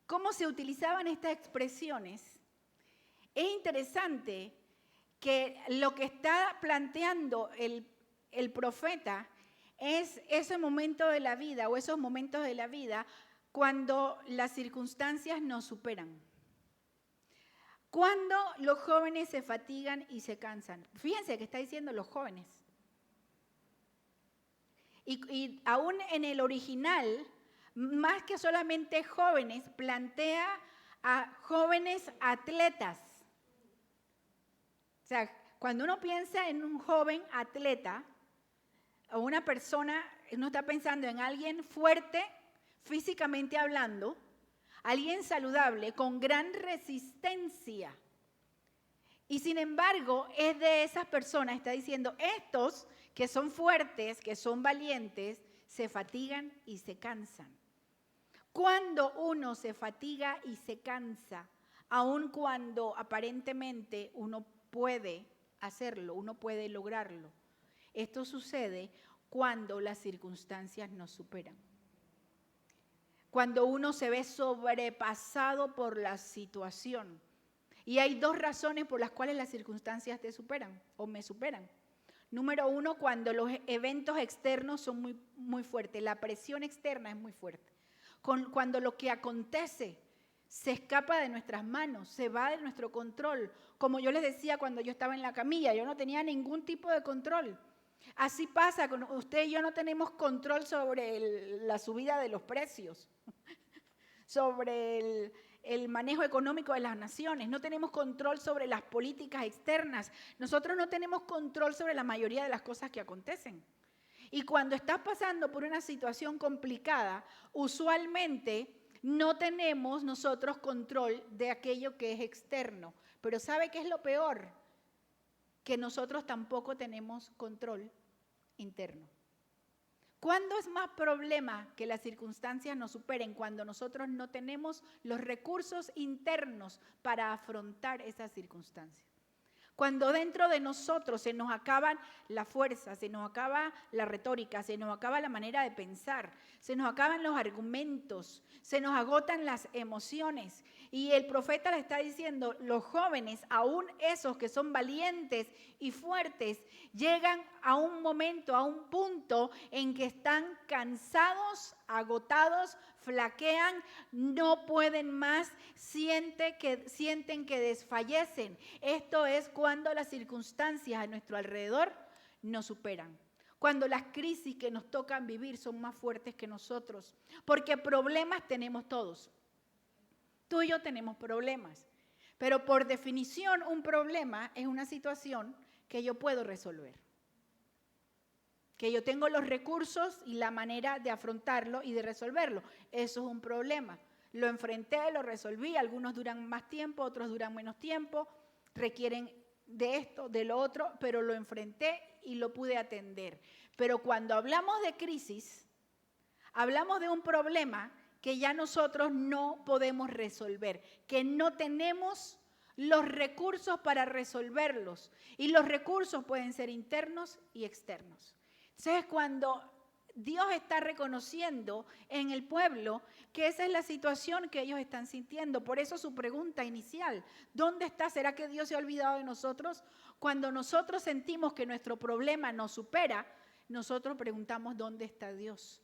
cómo se utilizaban estas expresiones, es interesante que lo que está planteando el profeta es ese momento de la vida o esos momentos de la vida cuando las circunstancias nos superan. Cuando los jóvenes se fatigan y se cansan. Fíjense que está diciendo los jóvenes. Y aún en el original, más que solamente jóvenes, plantea a jóvenes atletas. O sea, cuando uno piensa en un joven atleta o una persona, uno está pensando en alguien fuerte, físicamente hablando, alguien saludable, con gran resistencia. Y sin embargo, es de esas personas, está diciendo, estos que son fuertes, que son valientes, se fatigan y se cansan. Cuando uno se fatiga y se cansa, aun cuando aparentemente uno puede hacerlo, uno puede lograrlo, esto sucede cuando las circunstancias nos superan. Cuando uno se ve sobrepasado por la situación. Y hay dos razones por las cuales las circunstancias te superan o me superan. Número uno, cuando los eventos externos son muy, muy fuertes, la presión externa es muy fuerte. Cuando lo que acontece se escapa de nuestras manos, se va de nuestro control. Como yo les decía cuando yo estaba en la camilla, yo no tenía ningún tipo de control. Así pasa, con usted y yo no tenemos control sobre la subida de los precios, sobre el manejo económico de las naciones, no tenemos control sobre las políticas externas, nosotros no tenemos control sobre la mayoría de las cosas que acontecen. Y cuando estás pasando por una situación complicada, usualmente no tenemos nosotros control de aquello que es externo. Pero ¿sabe qué es lo peor? Que nosotros tampoco tenemos control interno. ¿Cuándo es más problema que las circunstancias nos superen? Cuando nosotros no tenemos los recursos internos para afrontar esas circunstancias. Cuando dentro de nosotros se nos acaban la fuerza, se nos acaba la retórica, se nos acaba la manera de pensar, se nos acaban los argumentos, se nos agotan las emociones. Y el profeta le está diciendo, los jóvenes, aún esos que son valientes y fuertes, llegan a un momento, a un punto en que están cansados, agotados, flaquean, no pueden más, sienten que desfallecen. Esto es cuando las circunstancias a nuestro alrededor nos superan. Cuando las crisis que nos tocan vivir son más fuertes que nosotros. Porque problemas tenemos todos. Tú y yo tenemos problemas. Pero por definición un problema es una situación que yo puedo resolver. Que yo tengo los recursos y la manera de afrontarlo y de resolverlo. Eso es un problema. Lo enfrenté, lo resolví. Algunos duran más tiempo, otros duran menos tiempo. Requieren de esto, de lo otro, pero lo enfrenté y lo pude atender. Pero cuando hablamos de crisis, hablamos de un problema que ya nosotros no podemos resolver, que no tenemos los recursos para resolverlos. Y los recursos pueden ser internos y externos. Entonces, cuando Dios está reconociendo en el pueblo que esa es la situación que ellos están sintiendo. Por eso su pregunta inicial, ¿dónde está? ¿Será que Dios se ha olvidado de nosotros? Cuando nosotros sentimos que nuestro problema nos supera, nosotros preguntamos, ¿dónde está Dios?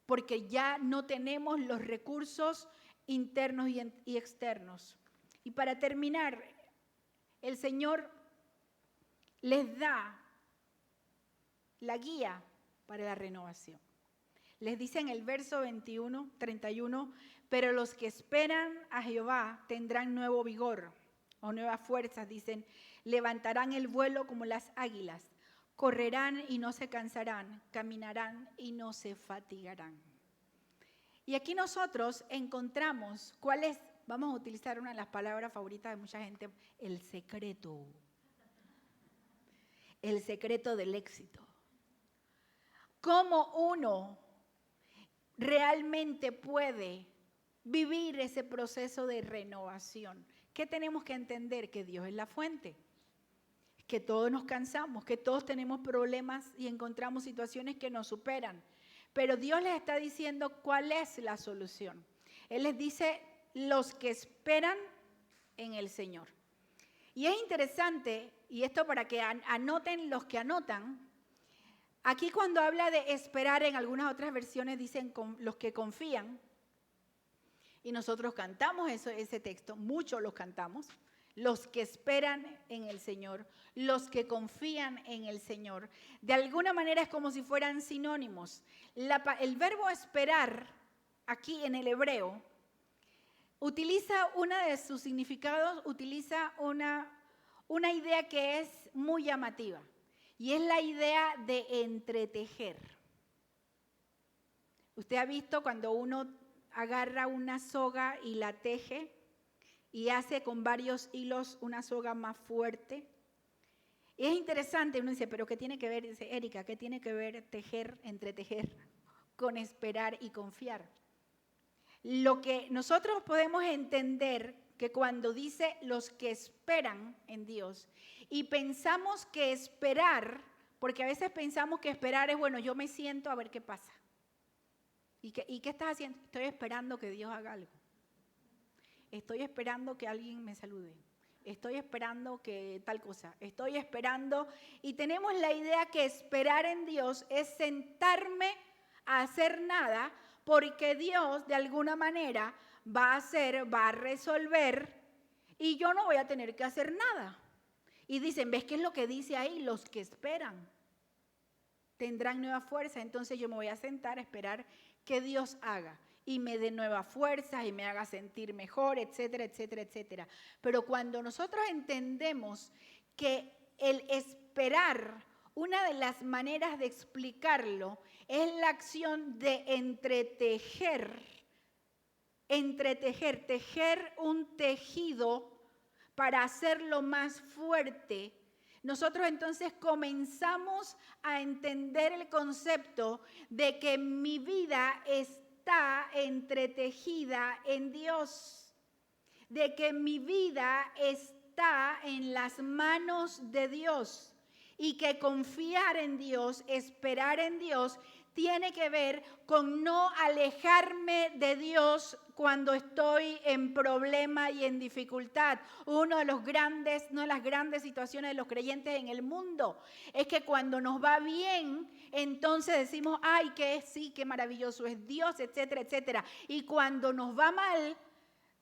Porque ya no tenemos los recursos internos y externos. Y para terminar, el Señor les da la guía para la renovación. Les dice en el verso 31, pero los que esperan a Jehová tendrán nuevo vigor o nuevas fuerzas, dicen, levantarán el vuelo como las águilas, correrán y no se cansarán, caminarán y no se fatigarán. Y aquí nosotros encontramos cuál es, vamos a utilizar una de las palabras favoritas de mucha gente, el secreto del éxito. Cómo uno realmente puede vivir ese proceso de renovación. ¿Qué tenemos que entender? Que Dios es la fuente, que todos nos cansamos, que todos tenemos problemas y encontramos situaciones que nos superan. Pero Dios les está diciendo cuál es la solución. Él les dice, los que esperan en el Señor. Y es interesante, y esto para que anoten los que anotan, aquí cuando habla de esperar, en algunas otras versiones dicen los que confían, y nosotros cantamos ese texto, muchos los cantamos, los que esperan en el Señor, los que confían en el Señor. De alguna manera es como si fueran sinónimos. El verbo esperar, aquí en el hebreo, utiliza uno de sus significados, utiliza una idea que es muy llamativa. Y es la idea de entretejer. Usted ha visto cuando uno agarra una soga y la teje y hace con varios hilos una soga más fuerte. Es interesante, uno dice, pero ¿qué tiene que ver? Dice Erika, ¿qué tiene que ver entretejer con esperar y confiar? Lo que nosotros podemos entender que cuando dice los que esperan en Dios y pensamos que esperar, porque a veces pensamos que esperar es, bueno, yo me siento a ver qué pasa. ¿Y qué estás haciendo? Estoy esperando que Dios haga algo. Estoy esperando que alguien me salude. Estoy esperando que tal cosa. Estoy esperando. Y tenemos la idea que esperar en Dios es sentarme a hacer nada porque Dios de alguna manera va a resolver y yo no voy a tener que hacer nada. Y dicen, ¿ves qué es lo que dice ahí? Los que esperan tendrán nueva fuerza. Entonces yo me voy a sentar a esperar que Dios haga y me dé nuevas fuerzas y me haga sentir mejor, etcétera, etcétera, etcétera. Pero cuando nosotros entendemos que el esperar, una de las maneras de explicarlo es la acción de tejer un tejido para hacerlo más fuerte. Nosotros entonces comenzamos a entender el concepto de que mi vida está entretejida en Dios, de que mi vida está en las manos de Dios y que confiar en Dios, esperar en Dios, tiene que ver con no alejarme de Dios cuando estoy en problema y en dificultad. Una de las grandes situaciones de los creyentes en el mundo es que cuando nos va bien, entonces decimos, ay, que sí, qué maravilloso es Dios, etcétera, etcétera. Y cuando nos va mal,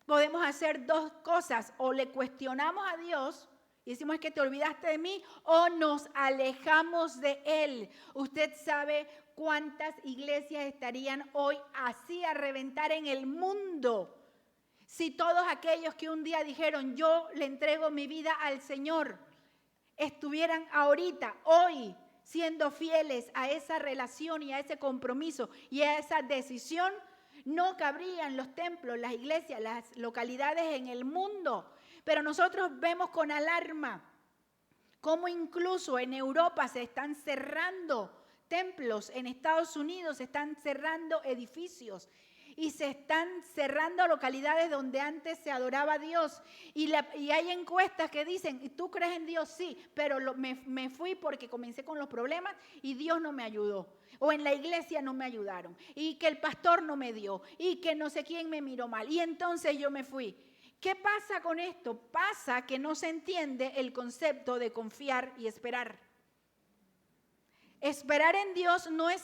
podemos hacer dos cosas: o le cuestionamos a Dios y decimos, es que te olvidaste de mí, o nos alejamos de Él. Usted sabe cuántas iglesias estarían hoy así a reventar en el mundo si todos aquellos que un día dijeron, yo le entrego mi vida al Señor, estuvieran ahorita, hoy, siendo fieles a esa relación y a ese compromiso y a esa decisión. No cabrían los templos, las iglesias, las localidades en el mundo. Pero nosotros vemos con alarma cómo incluso en Europa se están cerrando templos, en Estados Unidos se están cerrando edificios y se están cerrando localidades donde antes se adoraba a Dios. Y hay encuestas que dicen, ¿tú crees en Dios? Sí, pero me fui porque comencé con los problemas y Dios no me ayudó. O en la iglesia no me ayudaron. Y que el pastor no me dio. Y que no sé quién me miró mal. Y entonces yo me fui. ¿Qué pasa con esto? Pasa que no se entiende el concepto de confiar y esperar. Esperar en Dios no es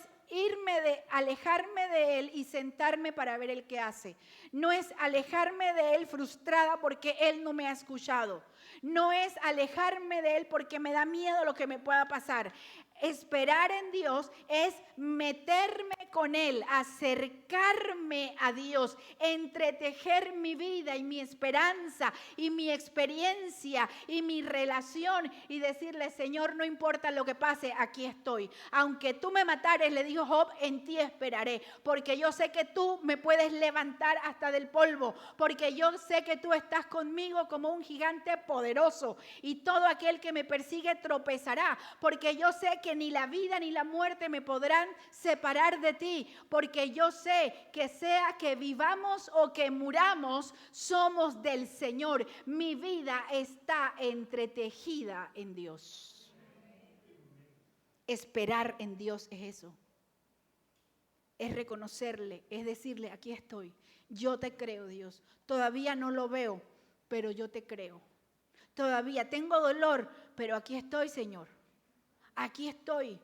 alejarme de Él y sentarme para ver el qué hace. No es alejarme de Él frustrada porque Él no me ha escuchado. No es alejarme de Él porque me da miedo lo que me pueda pasar. Esperar en Dios es meterme con Él, acercarme a Dios, entretejer mi vida y mi esperanza y mi experiencia y mi relación y decirle, Señor, no importa lo que pase, aquí estoy. Aunque tú me matares, le dijo Job, en ti esperaré, porque yo sé que tú me puedes levantar hasta del polvo, porque yo sé que tú estás conmigo como un gigante poderoso y todo aquel que me persigue tropezará, porque yo sé que ni la vida ni la muerte me podrán separar de ti, porque yo sé que sea que vivamos o que muramos, somos del Señor. Mi vida está entretejida en Dios. Esperar en Dios es eso. Es reconocerle, es decirle, aquí estoy. Yo te creo, Dios. Todavía no lo veo, pero yo te creo. Todavía tengo dolor, pero aquí estoy, Señor. Aquí estoy,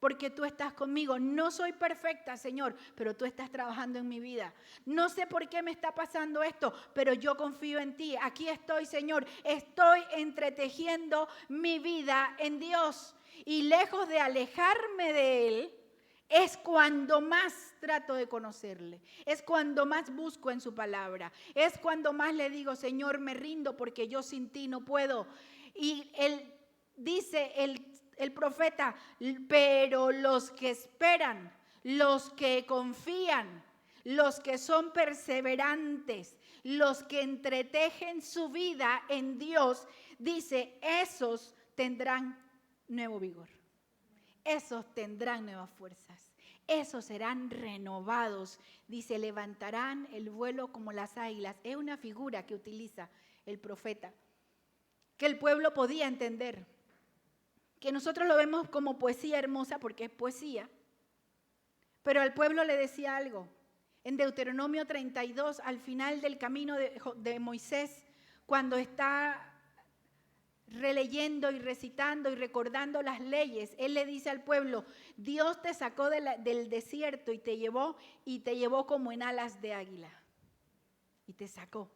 porque tú estás conmigo. No soy perfecta, Señor, pero tú estás trabajando en mi vida. No sé por qué me está pasando esto, pero yo confío en ti. Aquí estoy, Señor. Estoy entretejiendo mi vida en Dios. Y lejos de alejarme de Él, es cuando más trato de conocerle. Es cuando más busco en su palabra. Es cuando más le digo, Señor, me rindo porque yo sin ti no puedo. Y Él dice, el profeta, pero los que esperan, los que confían, los que son perseverantes, los que entretejen su vida en Dios, dice, esos tendrán nuevo vigor. Esos tendrán nuevas fuerzas. Esos serán renovados. Dice, levantarán el vuelo como las águilas. Es una figura que utiliza el profeta, que el pueblo podía entender. Que nosotros lo vemos como poesía hermosa porque es poesía, pero al pueblo le decía algo. En Deuteronomio 32, al final del camino de Moisés, cuando está releyendo y recitando y recordando las leyes, él le dice al pueblo, Dios te sacó del desierto y te llevó como en alas de águila. Y te sacó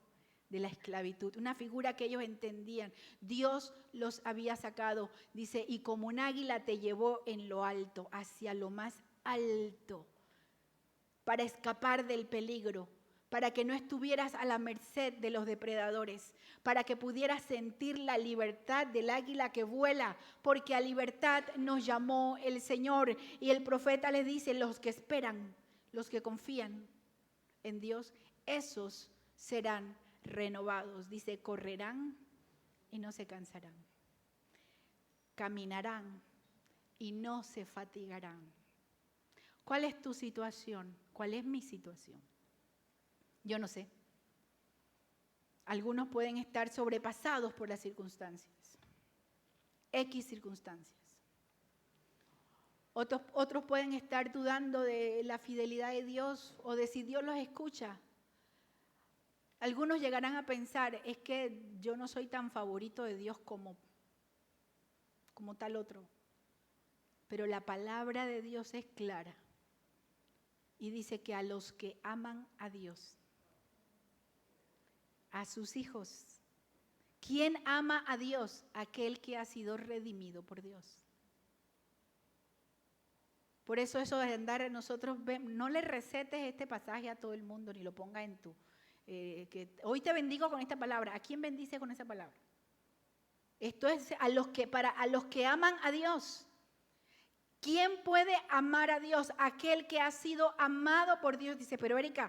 de la esclavitud, una figura que ellos entendían. Dios los había sacado, dice, y como un águila te llevó en lo alto, hacia lo más alto, para escapar del peligro, para que no estuvieras a la merced de los depredadores, para que pudieras sentir la libertad del águila que vuela, porque a libertad nos llamó el Señor. Y el profeta les dice, los que esperan, los que confían en Dios, esos serán renovados. Dice, correrán y no se cansarán. Caminarán y no se fatigarán. ¿Cuál es tu situación? ¿Cuál es mi situación? Yo no sé. Algunos pueden estar sobrepasados por las circunstancias. X circunstancias. Otros pueden estar dudando de la fidelidad de Dios o de si Dios los escucha. Algunos llegarán a pensar, es que yo no soy tan favorito de Dios como tal otro. Pero la palabra de Dios es clara y dice que a los que aman a Dios, a sus hijos, ¿quién ama a Dios? Aquel que ha sido redimido por Dios. Por eso de andar nosotros, no le recetes este pasaje a todo el mundo, ni lo pongas en tu, que hoy te bendigo con esta palabra. ¿A quién bendice con esa palabra? Esto es a los que aman a Dios. ¿Quién puede amar a Dios? Aquel que ha sido amado por Dios. Dice, pero Erika,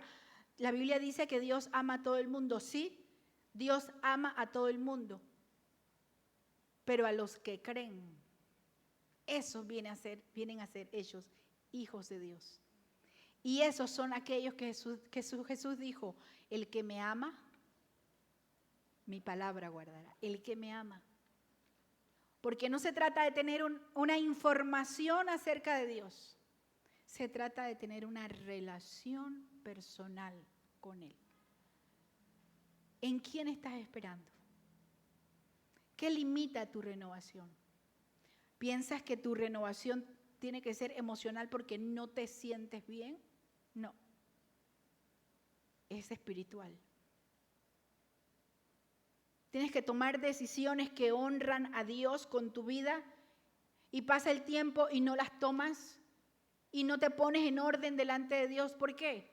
la Biblia dice que Dios ama a todo el mundo. Sí, Dios ama a todo el mundo. Pero a los que creen, esos vienen a ser ellos hijos de Dios. Y esos son aquellos que Jesús dijo, el que me ama, mi palabra guardará. El que me ama. Porque no se trata de tener una información acerca de Dios. Se trata de tener una relación personal con Él. ¿En quién estás esperando? ¿Qué limita tu renovación? ¿Piensas que tu renovación tiene que ser emocional porque no te sientes bien? No. Es espiritual. Tienes que tomar decisiones que honran a Dios con tu vida y pasa el tiempo y no las tomas y no te pones en orden delante de Dios. ¿Por qué?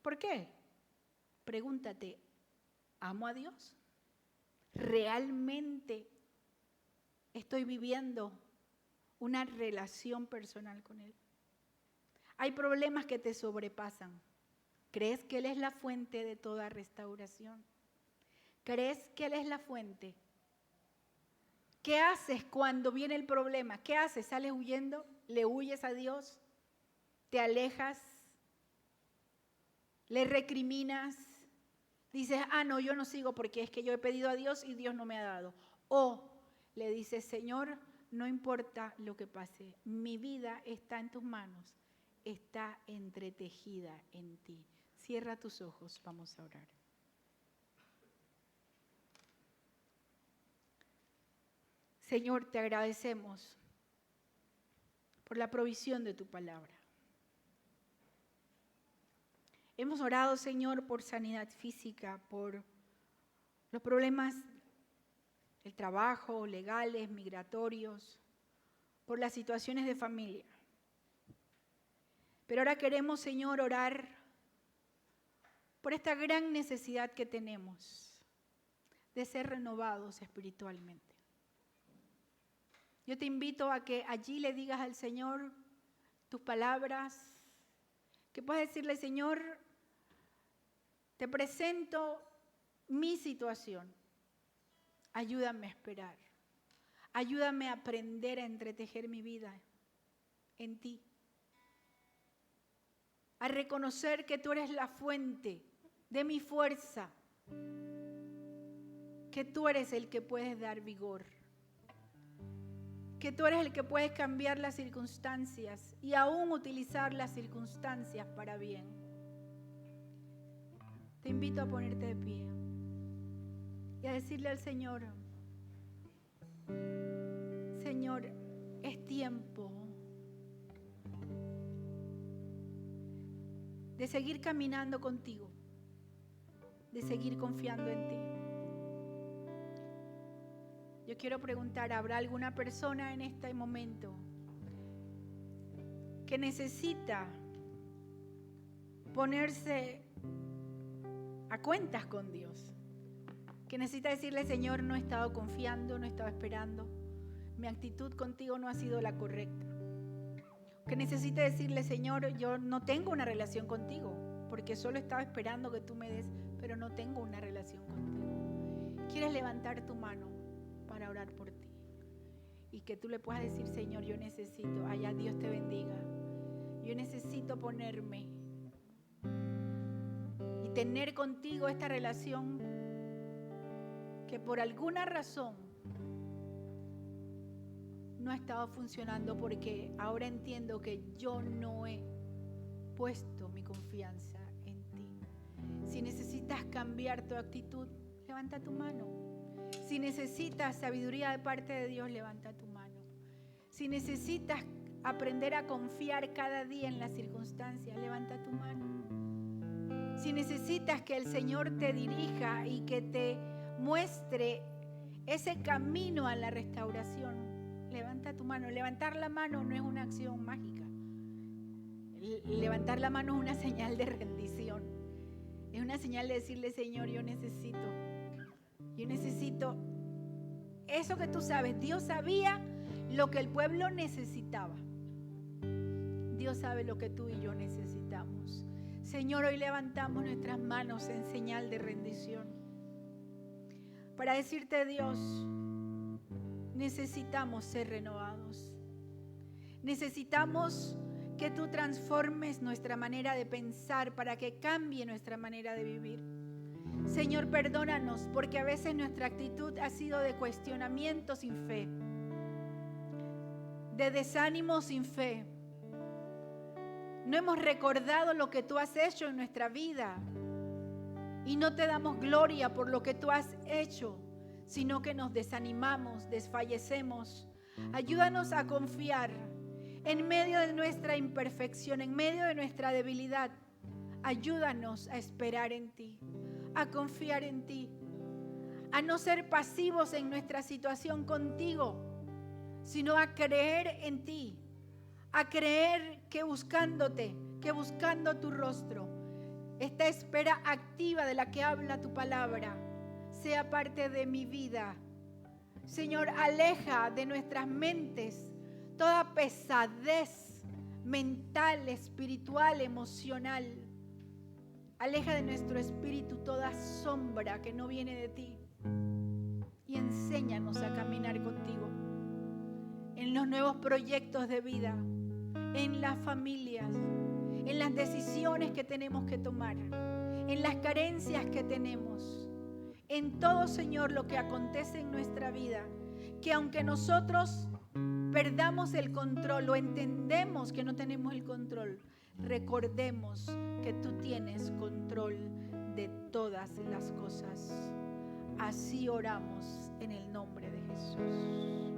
¿Por qué? Pregúntate, ¿amo a Dios? ¿Realmente estoy viviendo una relación personal con Él? Hay problemas que te sobrepasan. ¿Crees que Él es la fuente de toda restauración? ¿Crees que Él es la fuente? ¿Qué haces cuando viene el problema? ¿Qué haces? ¿Sales huyendo? ¿Le huyes a Dios? ¿Te alejas? ¿Le recriminas? Dices, no, yo no sigo porque es que yo he pedido a Dios y Dios no me ha dado. O le dices, Señor, no importa lo que pase, mi vida está en tus manos, está entretejida en ti. Cierra tus ojos, vamos a orar. Señor, te agradecemos por la provisión de tu palabra. Hemos orado, Señor, por sanidad física, por los problemas del trabajo, legales, migratorios, por las situaciones de familia. Pero ahora queremos, Señor, orar por esta gran necesidad que tenemos de ser renovados espiritualmente. Yo te invito a que allí le digas al Señor tus palabras, que puedas decirle, Señor, te presento mi situación. Ayúdame a esperar. Ayúdame a aprender a entretejer mi vida en ti. A reconocer que tú eres la fuente de mi fuerza. Que tú eres el que puedes dar vigor. Que tú eres el que puedes cambiar las circunstancias y aún utilizar las circunstancias para bien. Te invito a ponerte de pie y a decirle al Señor, Señor, es tiempo de seguir caminando contigo, de seguir confiando en ti. Yo quiero preguntar, ¿habrá alguna persona en este momento que necesita ponerse a cuentas con Dios? Que necesita decirle, Señor, no he estado confiando, no he estado esperando, mi actitud contigo no ha sido la correcta. Que necesita decirle, Señor, yo no tengo una relación contigo, porque solo estaba esperando que tú me des, pero no tengo una relación contigo. ¿Quieres levantar tu mano para orar por ti? Y que tú le puedas decir, Señor, yo necesito, allá Dios te bendiga, yo necesito ponerme y tener contigo esta relación que por alguna razón no ha estado funcionando porque ahora entiendo que yo no he puesto mi confianza en ti. Si necesitas cambiar tu actitud, levanta tu mano. Si necesitas sabiduría de parte de Dios, levanta tu mano. Si necesitas aprender a confiar cada día en las circunstancias, levanta tu mano. Si necesitas que el Señor te dirija y que te muestre ese camino a la restauración, levanta tu mano. Levantar la mano no es una acción mágica. Levantar la mano es una señal de rendición. Es una señal de decirle: Señor, yo necesito eso que tú sabes. Dios sabía lo que el pueblo necesitaba. Dios sabe lo que tú y yo necesitamos. Señor, hoy levantamos nuestras manos en señal de rendición para decirte: Dios, necesitamos ser renovados. Necesitamos que tú transformes nuestra manera de pensar para que cambie nuestra manera de vivir. Señor, perdónanos porque a veces nuestra actitud ha sido de cuestionamiento sin fe, de desánimo sin fe. No hemos recordado lo que tú has hecho en nuestra vida y no te damos gloria por lo que tú has hecho, sino que nos desanimamos, desfallecemos. Ayúdanos a confiar en medio de nuestra imperfección, en medio de nuestra debilidad. Ayúdanos a esperar en ti, a confiar en ti, a no ser pasivos en nuestra situación contigo, sino a creer en ti, a creer que buscándote, que buscando tu rostro, esta espera activa de la que habla tu palabra sea parte de mi vida. Señor, aleja de nuestras mentes toda pesadez mental, espiritual, emocional. Aleja de nuestro espíritu toda sombra que no viene de ti y enséñanos a caminar contigo en los nuevos proyectos de vida, en las familias, en las decisiones que tenemos que tomar, en las carencias que tenemos, en todo, Señor, lo que acontece en nuestra vida, que aunque nosotros perdamos el control o entendemos que no tenemos el control, recordemos que tú tienes control de todas las cosas. Así oramos en el nombre de Jesús.